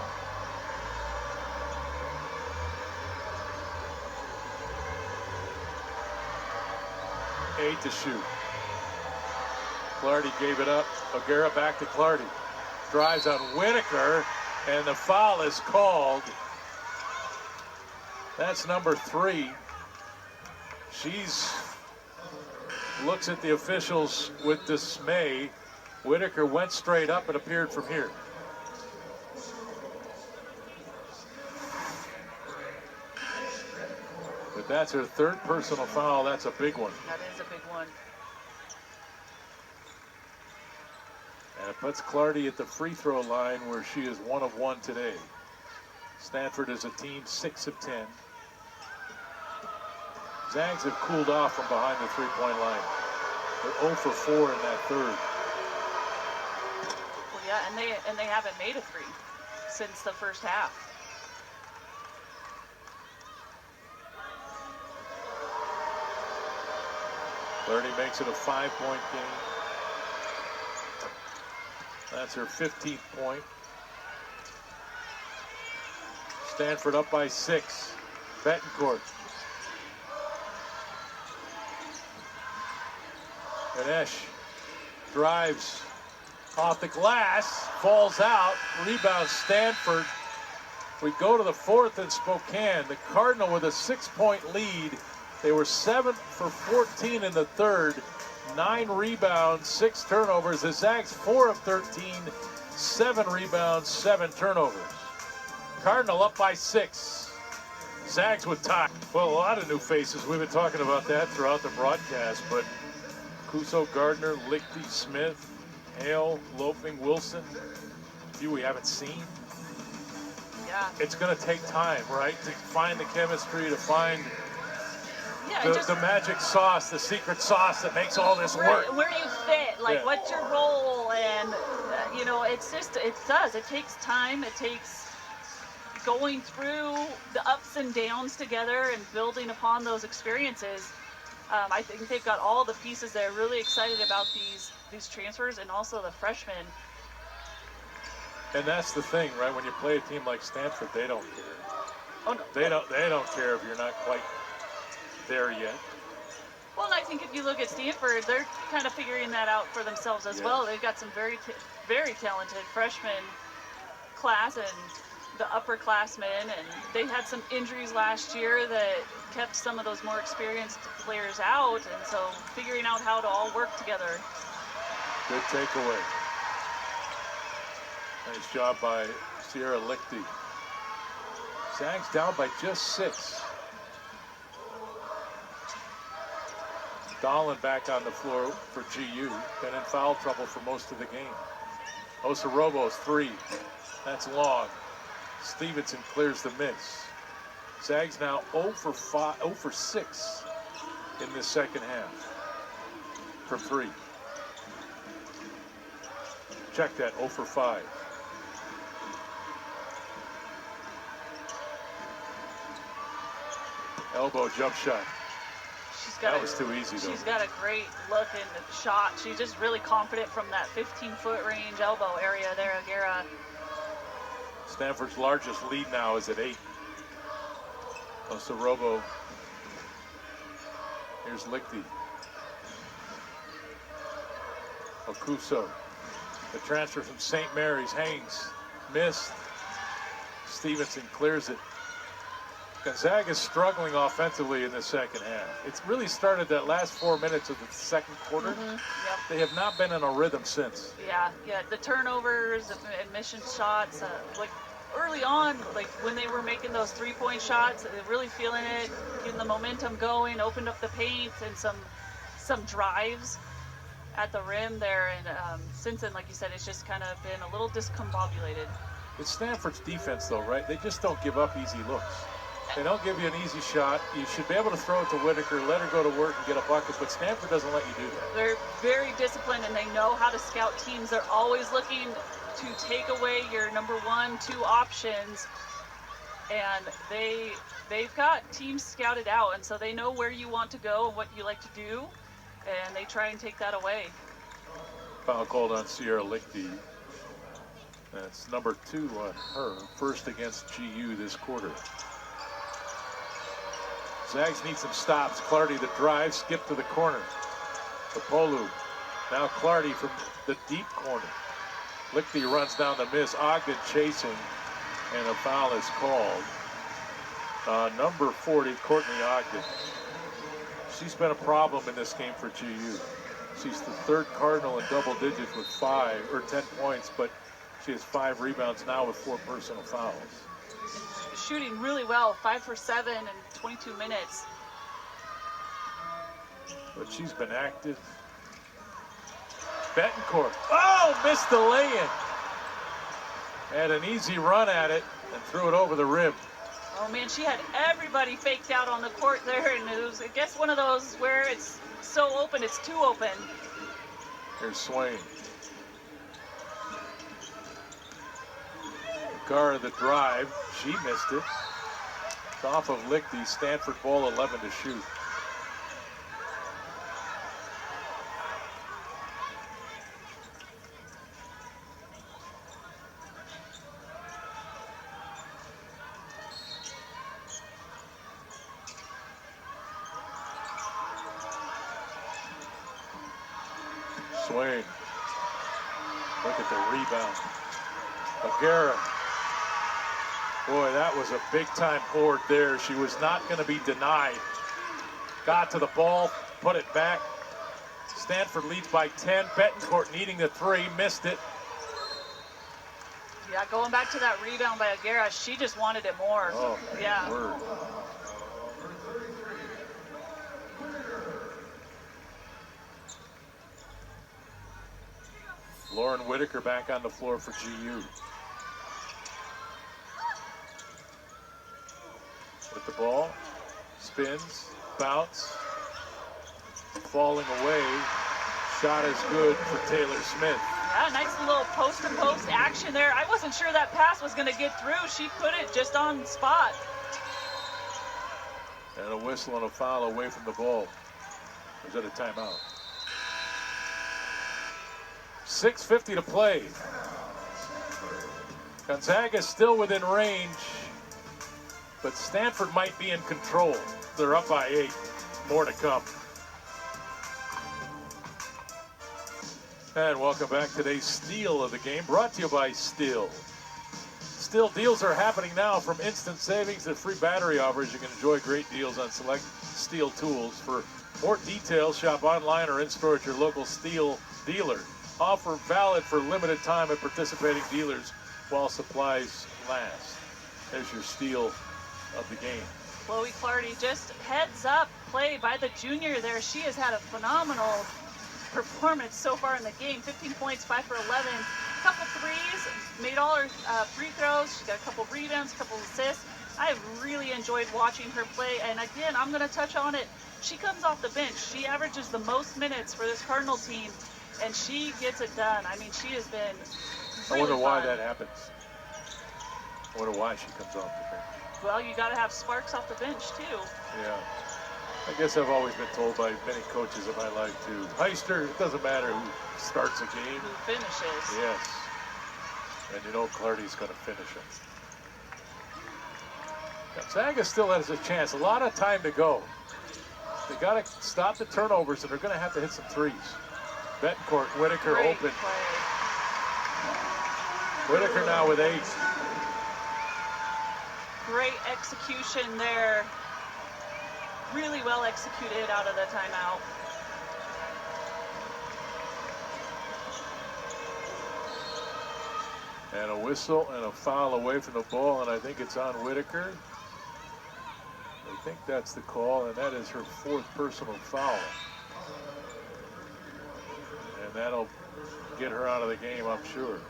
Eight to shoot. Clardy gave it up. O'Gara back to Clardy. Drives on Whitaker, and the foul is called. That's number 3. She's looks at the officials with dismay. Whitaker went straight up and appeared from here. But that's her 3rd personal foul. That's a big one. That is a big one. And it puts Clardy at the free throw line where she is 1 of 1 today. Stanford is a team 6 of 10. Zags have cooled off from behind the 3-point line. They're 0 for 4 in that third. Well, yeah, and they haven't made a 3 since the first half. Clardy makes it a 5-point game. That's her 15th point. Stanford up by 6. Betancourt. Ganesh drives off the glass, falls out, rebounds Stanford. We go to the 4th in Spokane. The Cardinal with a 6-point lead. They were 7 for 14 in the third. 9 rebounds, 6 turnovers. The Zags 4 of 13, 7 rebounds, 7 turnovers. Cardinal up by 6. Zags with tie. Well, a lot of new faces. We've been talking about that throughout the broadcast, but Okuso, Gardner, Lichty, Smith, Hale, Loafing, Wilson. A few we haven't seen. Yeah. It's going to take time, right, to find the chemistry, to find the magic sauce, the secret sauce that makes all this work. Where you fit, like what's your role, and it's just, it takes time. It takes going through the ups and downs together and building upon those experiences. I think they've got all the pieces there. Really excited about these transfers and also the freshmen. And that's the thing, right? When you play a team like Stanford, they don't care. Oh no, they don't care if you're not quite there yet. Well, and I think if you look at Stanford, they're kind of figuring that out for themselves as well. They've got some very talented freshman class and the upperclassmen, and they had some injuries last year that kept some of those more experienced players out, and so figuring out how to all work together. Good takeaway. Nice job by Sierra Lichty. Zags down by just 6. Dahlin back on the floor for GU. Been in foul trouble for most of the game. Osorobo's 3. That's long. Stevenson clears the miss. Zags now 0 for 6 in this second half from 3. Check that, 0 for 5. Elbow jump shot. That was too easy, though. She's got a great look in the shot. She's just really confident from that 15-foot range elbow area there, Aguirre. Stanford's largest lead now is at 8. Osorobo. Here's Lichty. Okuso. The transfer from St. Mary's hangs. Missed. Stevenson clears it. Gonzaga's struggling offensively in the second half. It's really started that last 4 minutes of the second quarter. Yep. They have not been in a rhythm since. Yeah. The turnovers and mission shots, like early on, like when they were making those 3-point shots, they're really feeling it, getting the momentum going, opened up the paint, and some drives at the rim there. And since then, like you said, it's just kind of been a little discombobulated. It's Stanford's defense, though, right? They just don't give up easy looks. They don't give you an easy shot. You should be able to throw it to Whitaker, let her go to work and get a bucket, but Stanford doesn't let you do that. They're very disciplined, and they know how to scout teams. They're always looking to take away your number 1, 2 options, and they've got teams scouted out, and so they know where you want to go and what you like to do, and they try and take that away. Foul called on Sierra Lichty. That's number 2 on her, first against GU this quarter. Zags need some stops. Clardy the drive, skip to the corner. Kapolu. Now Clardy from the deep corner. Lichty runs down the miss. Ogden chasing, and a foul is called. Number 40, Courtney Ogden. She's been a problem in this game for GU. She's the 3rd Cardinal in double digits with 5 or 10 points, but she has 5 rebounds now with 4 personal fouls. Shooting really well, 5 for 7 in 22 minutes. But she's been active. Betancourt. Oh, missed the lay-in. Had an easy run at it and threw it over the rim. Oh man, she had everybody faked out on the court there, and it was, I guess, one of those where it's so open, it's too open. Here's Swain. Gara the drive. She missed it. It's off of Lichty. Stanford ball 11 to shoot. Swain. Look at the rebound. Aguirre. Boy, that was a big-time board there. She was not going to be denied. Got to the ball, put it back. Stanford leads by 10. Betancourt needing the 3, missed it. Yeah, going back to that rebound by Aguirre, she just wanted it more. Oh, yeah. Word. Lauren Whitaker back on the floor for GU. With the ball, spins, bounce, falling away. Shot is good for Taylor Smith. Yeah, nice little post-to-post action there. I wasn't sure that pass was going to get through. She put it just on spot. And a whistle and a foul away from the ball. Was that a timeout? 6:50 to play. Gonzaga still within range, but Stanford might be in control. They're up by 8. More to come. And welcome back to today's steal of the game, brought to you by Stihl. Stihl deals are happening now, from instant savings to free battery offers. You can enjoy great deals on select Stihl tools. For more details, shop online or in store at your local Stihl dealer. Offer valid for limited time at participating dealers while supplies last. There's your steal of the game. Chloe Clardy, just heads up play by the junior there. She has had a phenomenal performance so far in the game. 15 points, 5 for 11. Couple threes, made all her free throws. She's got a couple rebounds, a couple assists. I have really enjoyed watching her play. And again, I'm going to touch on it. She comes off the bench. She averages the most minutes for this Cardinal team, and she gets it done. I mean, she has been really I wonder why fun. that happens. I wonder why she comes off the bench. Well, you got to have sparks off the bench, too. Yeah. I guess I've always been told by many coaches in my life to Heister, it doesn't matter who starts a game. Who finishes. Yes. And you know Clardy's going to finish it. Gonzaga still has a chance. A lot of time to go. They got to stop the turnovers, and they're going to have to hit some threes. Betancourt, Whitaker Great open. play. Whitaker now with 8. Great execution there. Really well executed out of the timeout. And a whistle and a foul away from the ball, and I think it's on Whitaker. I think that's the call, and that is her 4th personal foul. And that'll get her out of the game, I'm sure.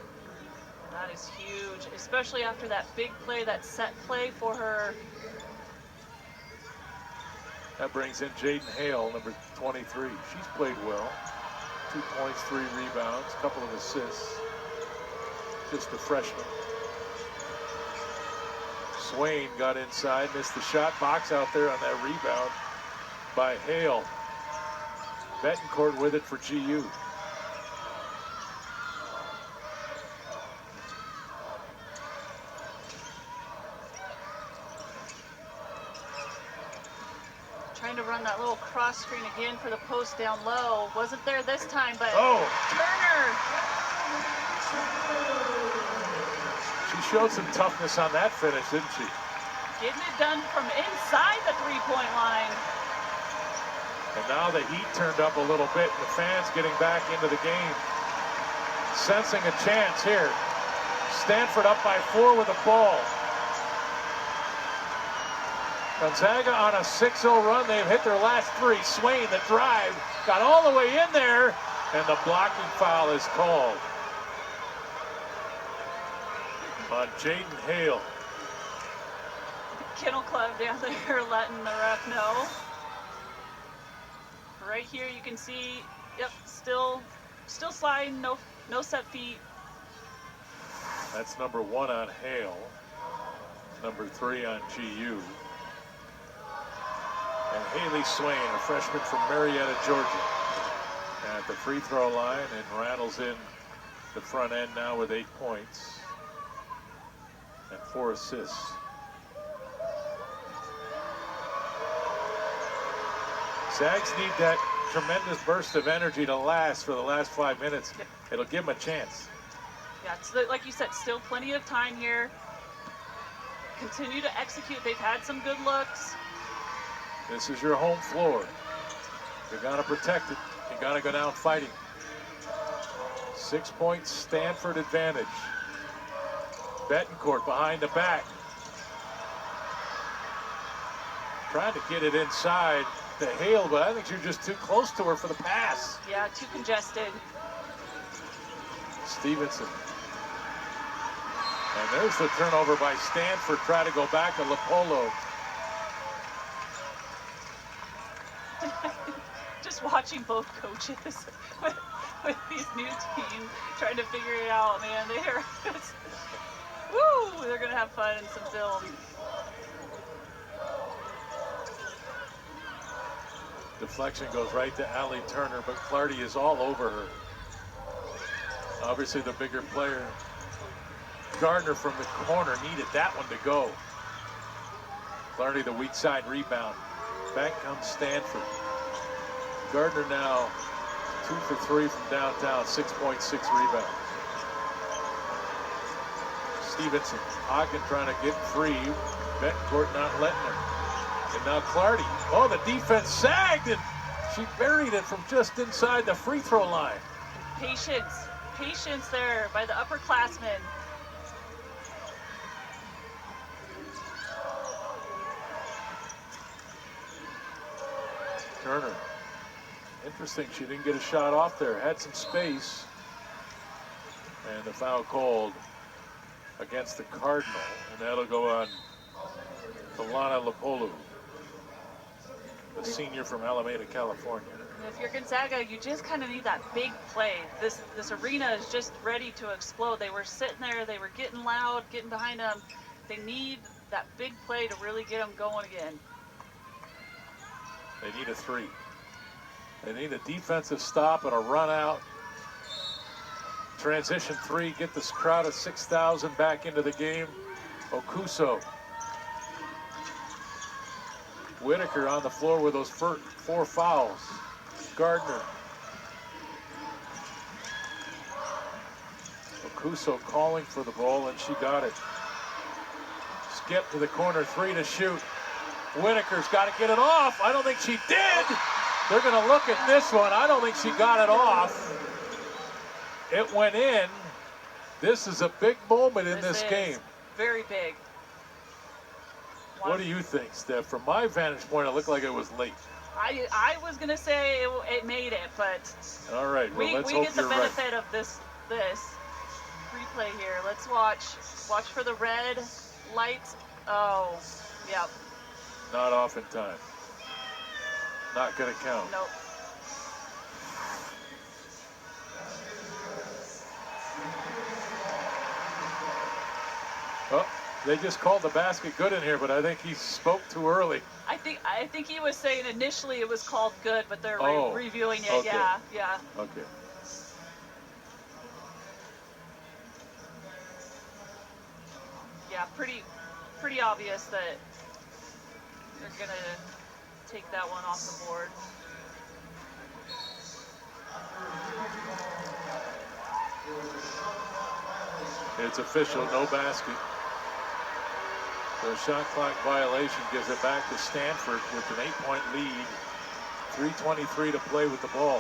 That is huge, especially after that big play, that set play for her. That brings in Jaden Hale, number 23. She's played well. 2 points, 3 rebounds, a couple of assists. Just a freshman. Swain got inside, missed the shot. Box out there on that rebound by Hale. Betancourt with it for GU. Trying to run that little cross screen again for the post down low. Wasn't there this time, but Turner. She showed some toughness on that finish, didn't she? Getting it done from inside the three-point line. And now the heat turned up a little bit, and the fans getting back into the game. Sensing a chance here. Stanford up by 4 with the ball. Gonzaga on a 6-0 run. They've hit their last 3. Swain, the drive, got all the way in there, and the blocking foul is called on Jaden Hale. Kennel Club down there letting the ref know. Right here you can see, yep, still sliding, no set feet. That's number 1 on Hale, number 3 on GU. And Haley Swain, a freshman from Marietta, Georgia, at the free throw line, and rattles in the front end now with 8 points and 4 assists. Zags need that tremendous burst of energy to last for the last 5 minutes. It'll give them a chance. Yeah, it's like you said, still plenty of time here. Continue to execute. They've had some good looks. This is your home floor. You gotta protect it. You gotta go down fighting. 6-point Stanford advantage. Betancourt behind the back. Trying to get it inside to Hale, but I think you're just too close to her for the pass. Yeah, too congested. Stevenson. And there's the turnover by Stanford. Try to go back to Lopolo. Just watching both coaches with these new teams trying to figure it out, man. They're going to have fun in some film. Deflection goes right to Allie Turner, but Clardy is all over her. Obviously the bigger player. Gardner from the corner needed that one to go. Clardy the weak side rebound. Back comes Stanford. Gardner now 2 for 3 from downtown, 6.6 rebounds. Stevenson, Ogden trying to get free. Betancourt not letting her. And now Clardy. Oh, the defense sagged, and she buried it from just inside the free throw line. Patience there by the upperclassmen. Turner. Interesting, she didn't get a shot off there. Had some space. And the foul called against the Cardinal. And that'll go on Talana Lapolu, the senior from Alameda, California. If you're Gonzaga, you just kind of need that big play. This arena is just ready to explode. They were sitting there, they were getting loud, getting behind them. They need that big play to really get them going again. They need a three. They need a defensive stop and a run out. Transition three, get this crowd of 6,000 back into the game. Okuso. Whitaker on the floor with those four fouls. Gardner. Okuso calling for the ball, and she got it. Skip to the corner, three to shoot. Whitaker's got to get it off. I don't think she did. They're going to look at this one. I don't think she got it off. It went in. This is a big moment in this game. Very big. What do you think, Steph? From my vantage point, it looked like it was late. I was going to say it made it, but all right, well, let's hope we get the you're benefit right. of this replay here. Let's watch for the red lights. Oh, yep. Not off in time. Not going to count. Nope. Oh, they just called the basket good in here, but I think he spoke too early. I think he was saying initially it was called good, but they're reviewing it. Okay. Yeah. Okay. Yeah, pretty obvious that they're gonna take that one off the board. It's official, no basket. So a shot clock violation gives it back to Stanford with an 8-point lead. 3:23 to play with the ball.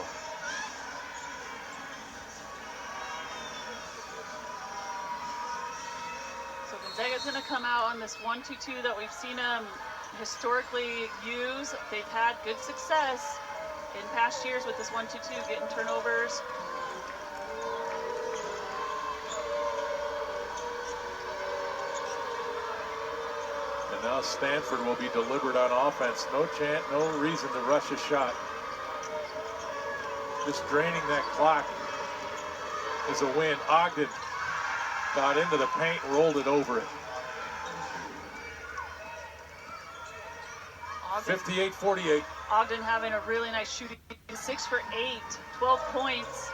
So Gonzaga's going to come out on this 1-2-2 that we've seen them historically use. They've had good success in past years with this 1-2-2, getting turnovers. And now Stanford will be deliberate on offense. No chance, no reason to rush a shot. Just draining that clock is a win. Ogden got into the paint, rolled it over it. 58-48. Ogden having a really nice shooting, 6 for 8, 12 points.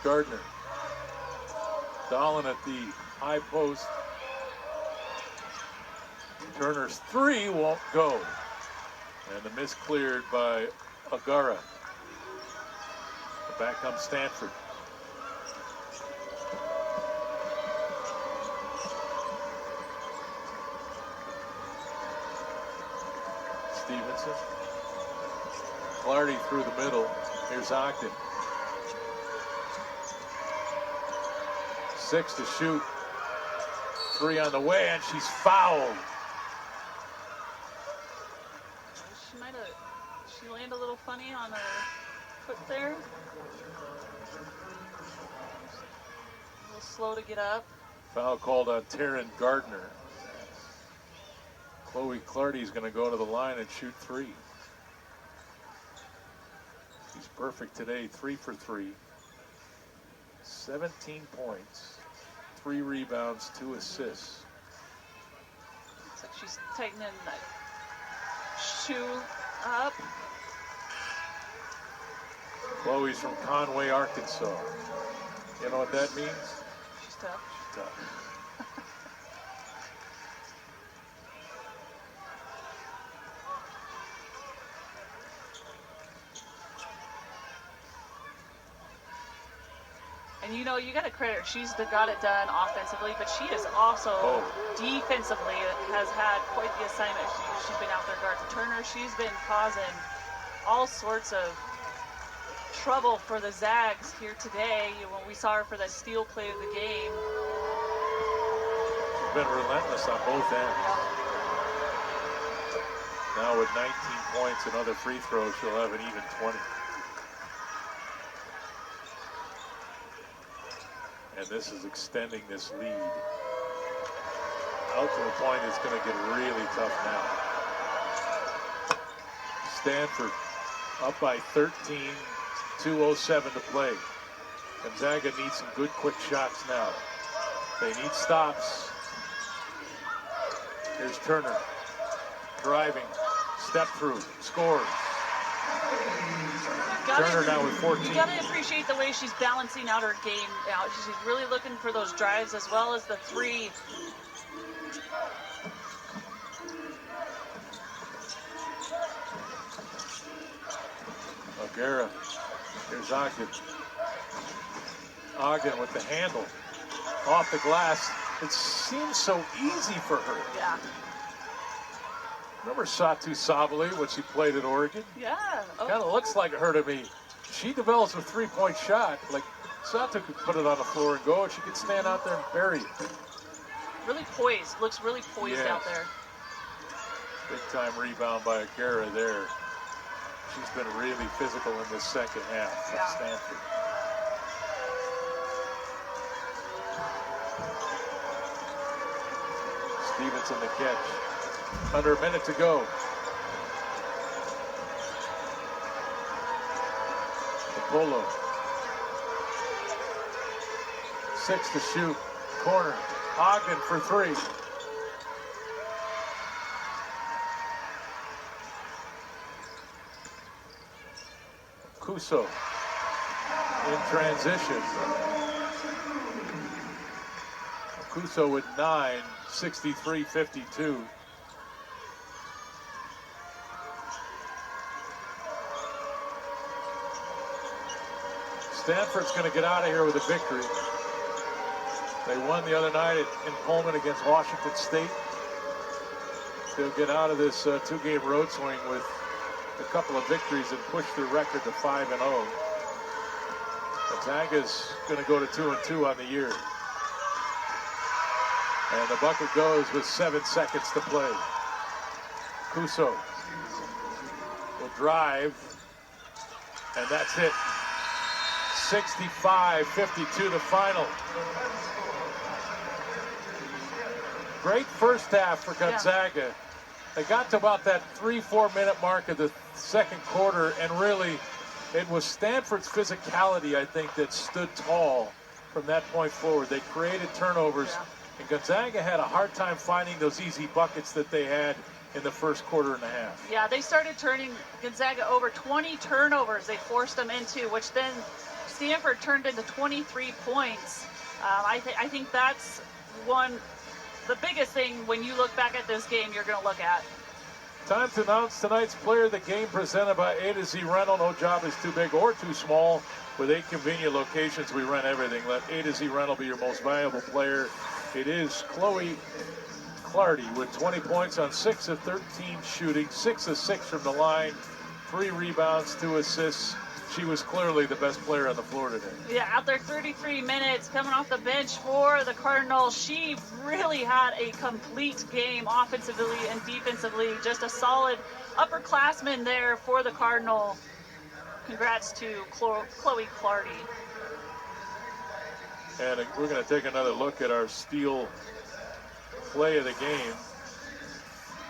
Gardner. Dolan at the high post. Turner's three won't go. And the miss cleared by Agara. Back comes Stanford. Stevenson. Clardy through the middle. Here's Ogden. 6 to shoot. 3 on the way, and she's fouled. She landed a little funny on her foot there. A little slow to get up. Foul called on Taryn Gardner. Chloe Clardy's going to go to the line and shoot 3. She's perfect today, 3 for 3. 17 points, 3 rebounds, 2 assists. Looks like she's tightening that shoe up. Chloe's from Conway, Arkansas. You know what that means? She's tough. She's tough. And you know, you got to credit her. She's got it done offensively, but she is also defensively has had quite the assignment. She's been out there guarding Turner. She's been causing all sorts of trouble for the Zags here today. When we saw her for that steal play of the game. She's been relentless on both ends. Now with 19 points and other free throws, she'll have an even 20. And this is extending this lead out to the point it's going to get really tough now. Stanford up by 13, 2:07 to play. Gonzaga needs some good quick shots now. They need stops. Here's Turner driving, step through, scores. Turner now with 14. You gotta appreciate the way she's balancing out her game now. She's really looking for those drives as well as the three. O'Gara. Here's Ogden. Ogden with the handle. Off the glass. It seems so easy for her. Yeah. Remember Satu Sabali when she played at Oregon? Yeah. Oh. Kind of looks like her to me. She develops a three-point shot. Like Satu could put it on the floor and go, and she could stand out there and bury it. Really poised. Looks really poised out there. Big-time rebound by O'Gara there. She's been really physical in this second half for Stanford. Stevenson the catch. Under a minute to go. Apollo. 6 to shoot. Corner. Ogden for 3. Kuso in transition. Kuso with 9, 63-52. Stanford's going to get out of here with a victory. They won the other night in Pullman against Washington State. They'll get out of this two-game road swing with a couple of victories and push their record to 5-0. Gonzaga's going to go to 2-2 on the year. And the bucket goes with 7 seconds to play. Kuso will drive, and that's it. 65-52 the final. Great first half for Gonzaga. Yeah. They got to about that 3-4 minute mark of the second quarter, and really it was Stanford's physicality, I think, that stood tall from that point forward. They created turnovers, and Gonzaga had a hard time finding those easy buckets that they had in the first quarter and a half. Yeah, they started turning Gonzaga over. 20 turnovers they forced them into, which then Stanford turned into 23 points. I think that's the biggest thing when you look back at this game you're going to look at. Time to announce tonight's player of the game, presented by A to Z Rental. No job is too big or too small. With 8 convenient locations, we rent everything. Let A to Z Rental be your most valuable player. It is Chloe Clardy with 20 points on 6 of 13 shooting, 6 of 6 from the line, 3 rebounds, 2 assists. She was clearly the best player on the floor today. Yeah, out there 33 minutes, coming off the bench for the Cardinals. She really had a complete game offensively and defensively. Just a solid upperclassman there for the Cardinal. Congrats to Chloe Clardy. And we're going to take another look at our steal play of the game.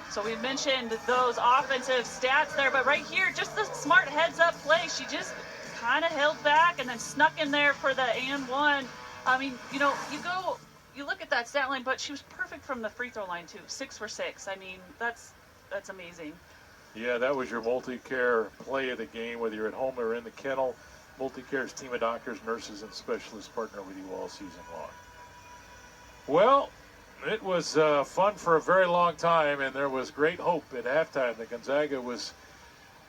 So we mentioned those offensive stats there, but right here, just the smart heads-up play. She just kind of held back and then snuck in there for the and one. I mean, you look at that stat line, but she was perfect from the free throw line too. 6 for 6. I mean, that's amazing. Yeah, that was your Multicare play of the game, whether you're at home or in the kennel. Multicare's team of doctors, nurses, and specialists partner with you all season long. Well, it was fun for a very long time, and there was great hope at halftime that Gonzaga was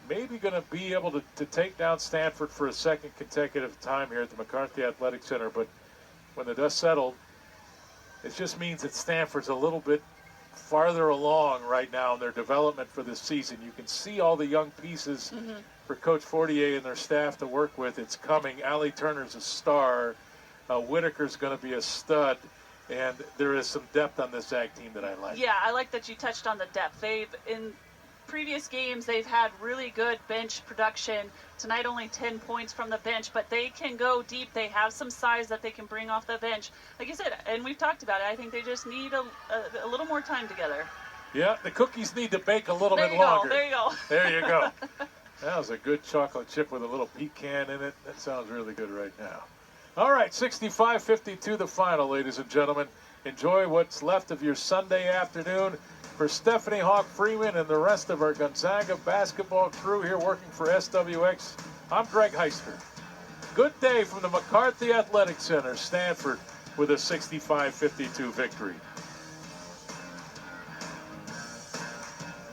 maybe going to be able to take down Stanford for a second consecutive time here at the McCarthy Athletic Center. But when the dust settled, it just means that Stanford's a little bit farther along right now in their development for this season. You can see all the young pieces for Coach Fortier and their staff to work with. It's coming. Allie Turner's a star. Whitaker's going to be a stud. And there is some depth on this Zag team that I like. Yeah, I like that you touched on the depth. In previous games, they've had really good bench production. Tonight, only 10 points from the bench, but they can go deep. They have some size that they can bring off the bench. Like you said, and we've talked about it, I think they just need a little more time together. Yeah, the cookies need to bake a little There bit you go, longer. there you go. There you go. That was a good chocolate chip with a little pecan in it. That sounds really good right now. All right, 65-52 the final, ladies and gentlemen. Enjoy what's left of your Sunday afternoon. For Stephanie Hawk Freeman and the rest of our Gonzaga basketball crew here working for SWX, I'm Greg Heister. Good day from the McCarthy Athletic Center, Stanford, with a 65-52 victory.